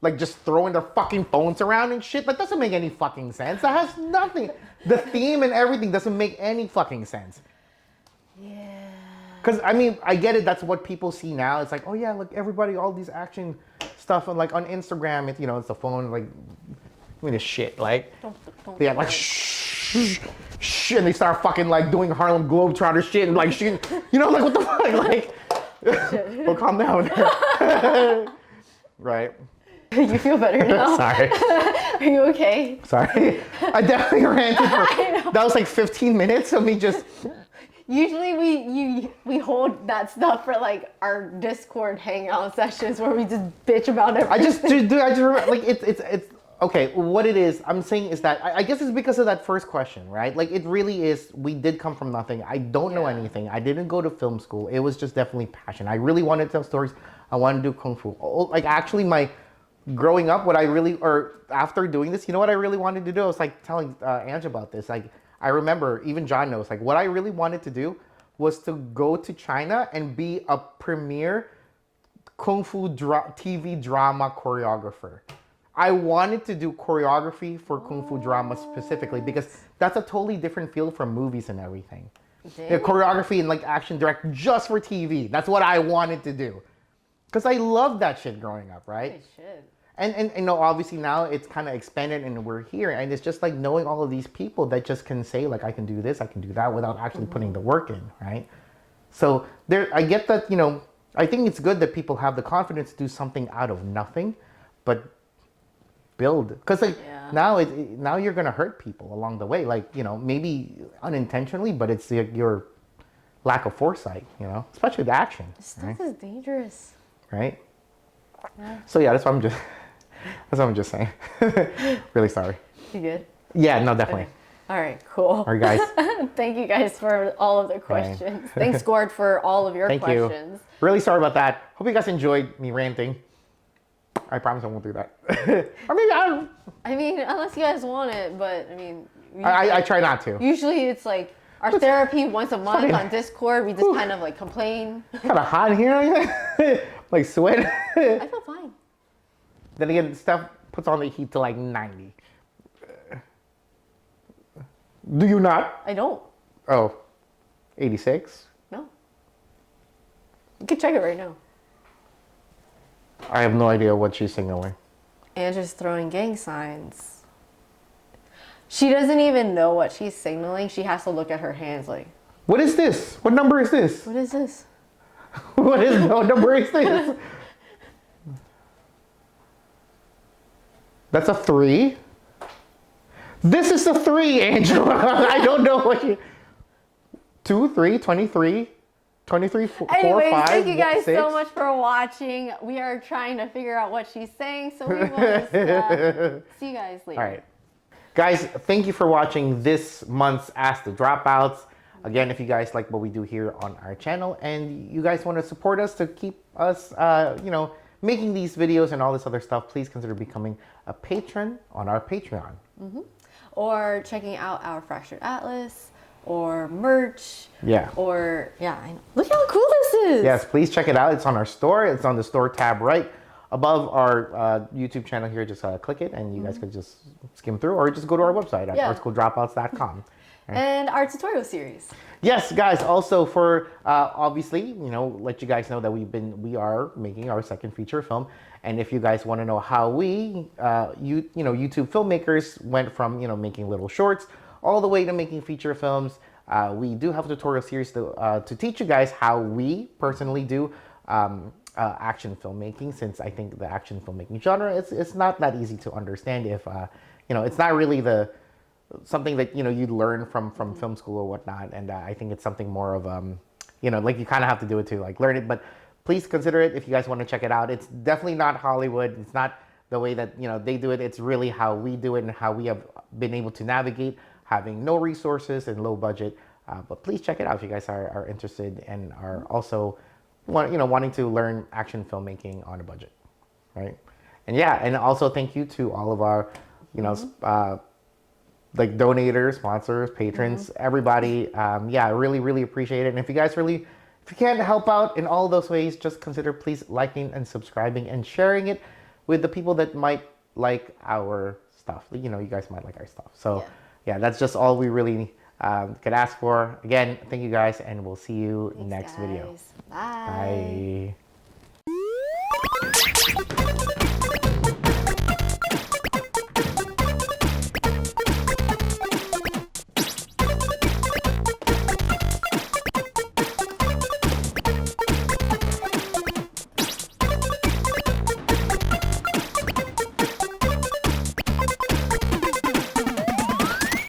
like just throwing their fucking phones around and shit. That doesn't make any fucking sense. That has nothing. The theme and everything doesn't make any fucking sense. Yeah. Because, I mean, I get it. That's what people see now. It's like, oh, yeah, look, everybody, all these action stuff. And, like, on Instagram, it's, it's the phone, like, I mean, it's shit. Like, Don't yeah, like, shh. And they start fucking, like, doing Harlem Globetrotter shit and, like, shit. Like, what the fuck? Like, well, calm down. Right. You feel better now? Sorry. Are you okay? Sorry. I definitely ranted for, that was like 15 minutes of me just... Usually we hold that stuff for like our Discord hangout sessions where we just bitch about everything. I just remember, like, it's okay. What it is, I'm saying is that I guess it's because of that first question, right? Like, it really is. We did come from nothing. I don't know anything. I didn't go to film school. It was just definitely passion. I really wanted to tell stories. I wanted to do kung fu. Like, actually, growing up, after doing this, what I really wanted to do? I was like telling Ange about this. Like, I remember, even John knows, like, what I really wanted to do was to go to China and be a premier kung fu TV drama choreographer. I wanted to do choreography for kung fu drama specifically because that's a totally different field from movies and everything. Yeah, choreography and like action direct just for TV. That's what I wanted to do. Because I loved that shit growing up, right? Holy shit. And obviously now it's kind of expanded and we're here. And it's just like knowing all of these people that just can say like, I can do this, I can do that without actually putting the work in, right? So I get that, I think it's good that people have the confidence to do something out of nothing, but build. Because like now you're going to hurt people along the way. Like, maybe unintentionally, but it's your lack of foresight, especially the action. This stuff is dangerous. Right? Yeah. So yeah, that's what I'm just saying. Really sorry. You good? Yeah, no, definitely. Okay. All right, cool. All right, guys. Thank you guys for all of the questions. Thanks, Gord, for all of your Thank questions. you. Really sorry about that. Hope you guys enjoyed me ranting. I promise I won't do that. Or maybe I don't. I mean, unless you guys want it, but I mean, I try not to. usually it's like our therapy once a month funny. on Discord. We just kind of like complain. Kind of hot in here. Like sweat. I feel fine. Then again, Steph puts on the heat to like 90. Do you not? I don't. Oh, 86? No. You can check it right now. I have no idea what she's signaling. Andrew's throwing gang signs. She doesn't even know what she's signaling. She has to look at her hands like, What is this? What number is this? what is this? What number is this? That's a 3. This is a 3, Angela. I don't know what you... 2, 3, 23, 23, 4, Anyways, 5, thank you guys 6. so much for watching. We are trying to figure out what she's saying, so we will just, see you guys later. All right. Guys, thank you for watching this month's Ask the Dropouts. Again, if you guys like what we do here on our channel and you guys want to support us to keep us, making these videos and all this other stuff, please consider becoming a patron on our Patreon. Or checking out our Fractured Atlas, or merch. Yeah. Or, yeah, I know. Look how cool this is. Yes, please check it out. It's on our store. It's on the store tab right above our YouTube channel here. Just click it and you guys can just skim through or just go to our website at artschool.dropouts.com. And our tutorial series. Yes, guys. Also, for obviously, let you guys know that we are making our second feature film, and if you guys want to know how we, YouTube filmmakers went from making little shorts all the way to making feature films, we do have a tutorial series to teach you guys how we personally do action filmmaking. Since I think the action filmmaking genre it's not that easy to understand if it's not really something that you'd learn from film school or whatnot, and I think it's something more of like you kind of have to do it to like learn it. But please consider it if you guys want to check it out. It's definitely not Hollywood. It's not the way that they do it. It's really how we do it and how we have been able to navigate having no resources and low budget. But please check it out if you guys are interested and are also wanting to learn action filmmaking on a budget, right? And yeah, and also thank you to all of our like donators, sponsors, patrons, everybody. Yeah, I really appreciate it. And if you can help out in all those ways, just consider please liking and subscribing and sharing it with the people that might like our stuff. You guys might like our stuff. So yeah, that's just all we really could ask for. Again, thank you guys, and we'll see you next video. Bye. Bye.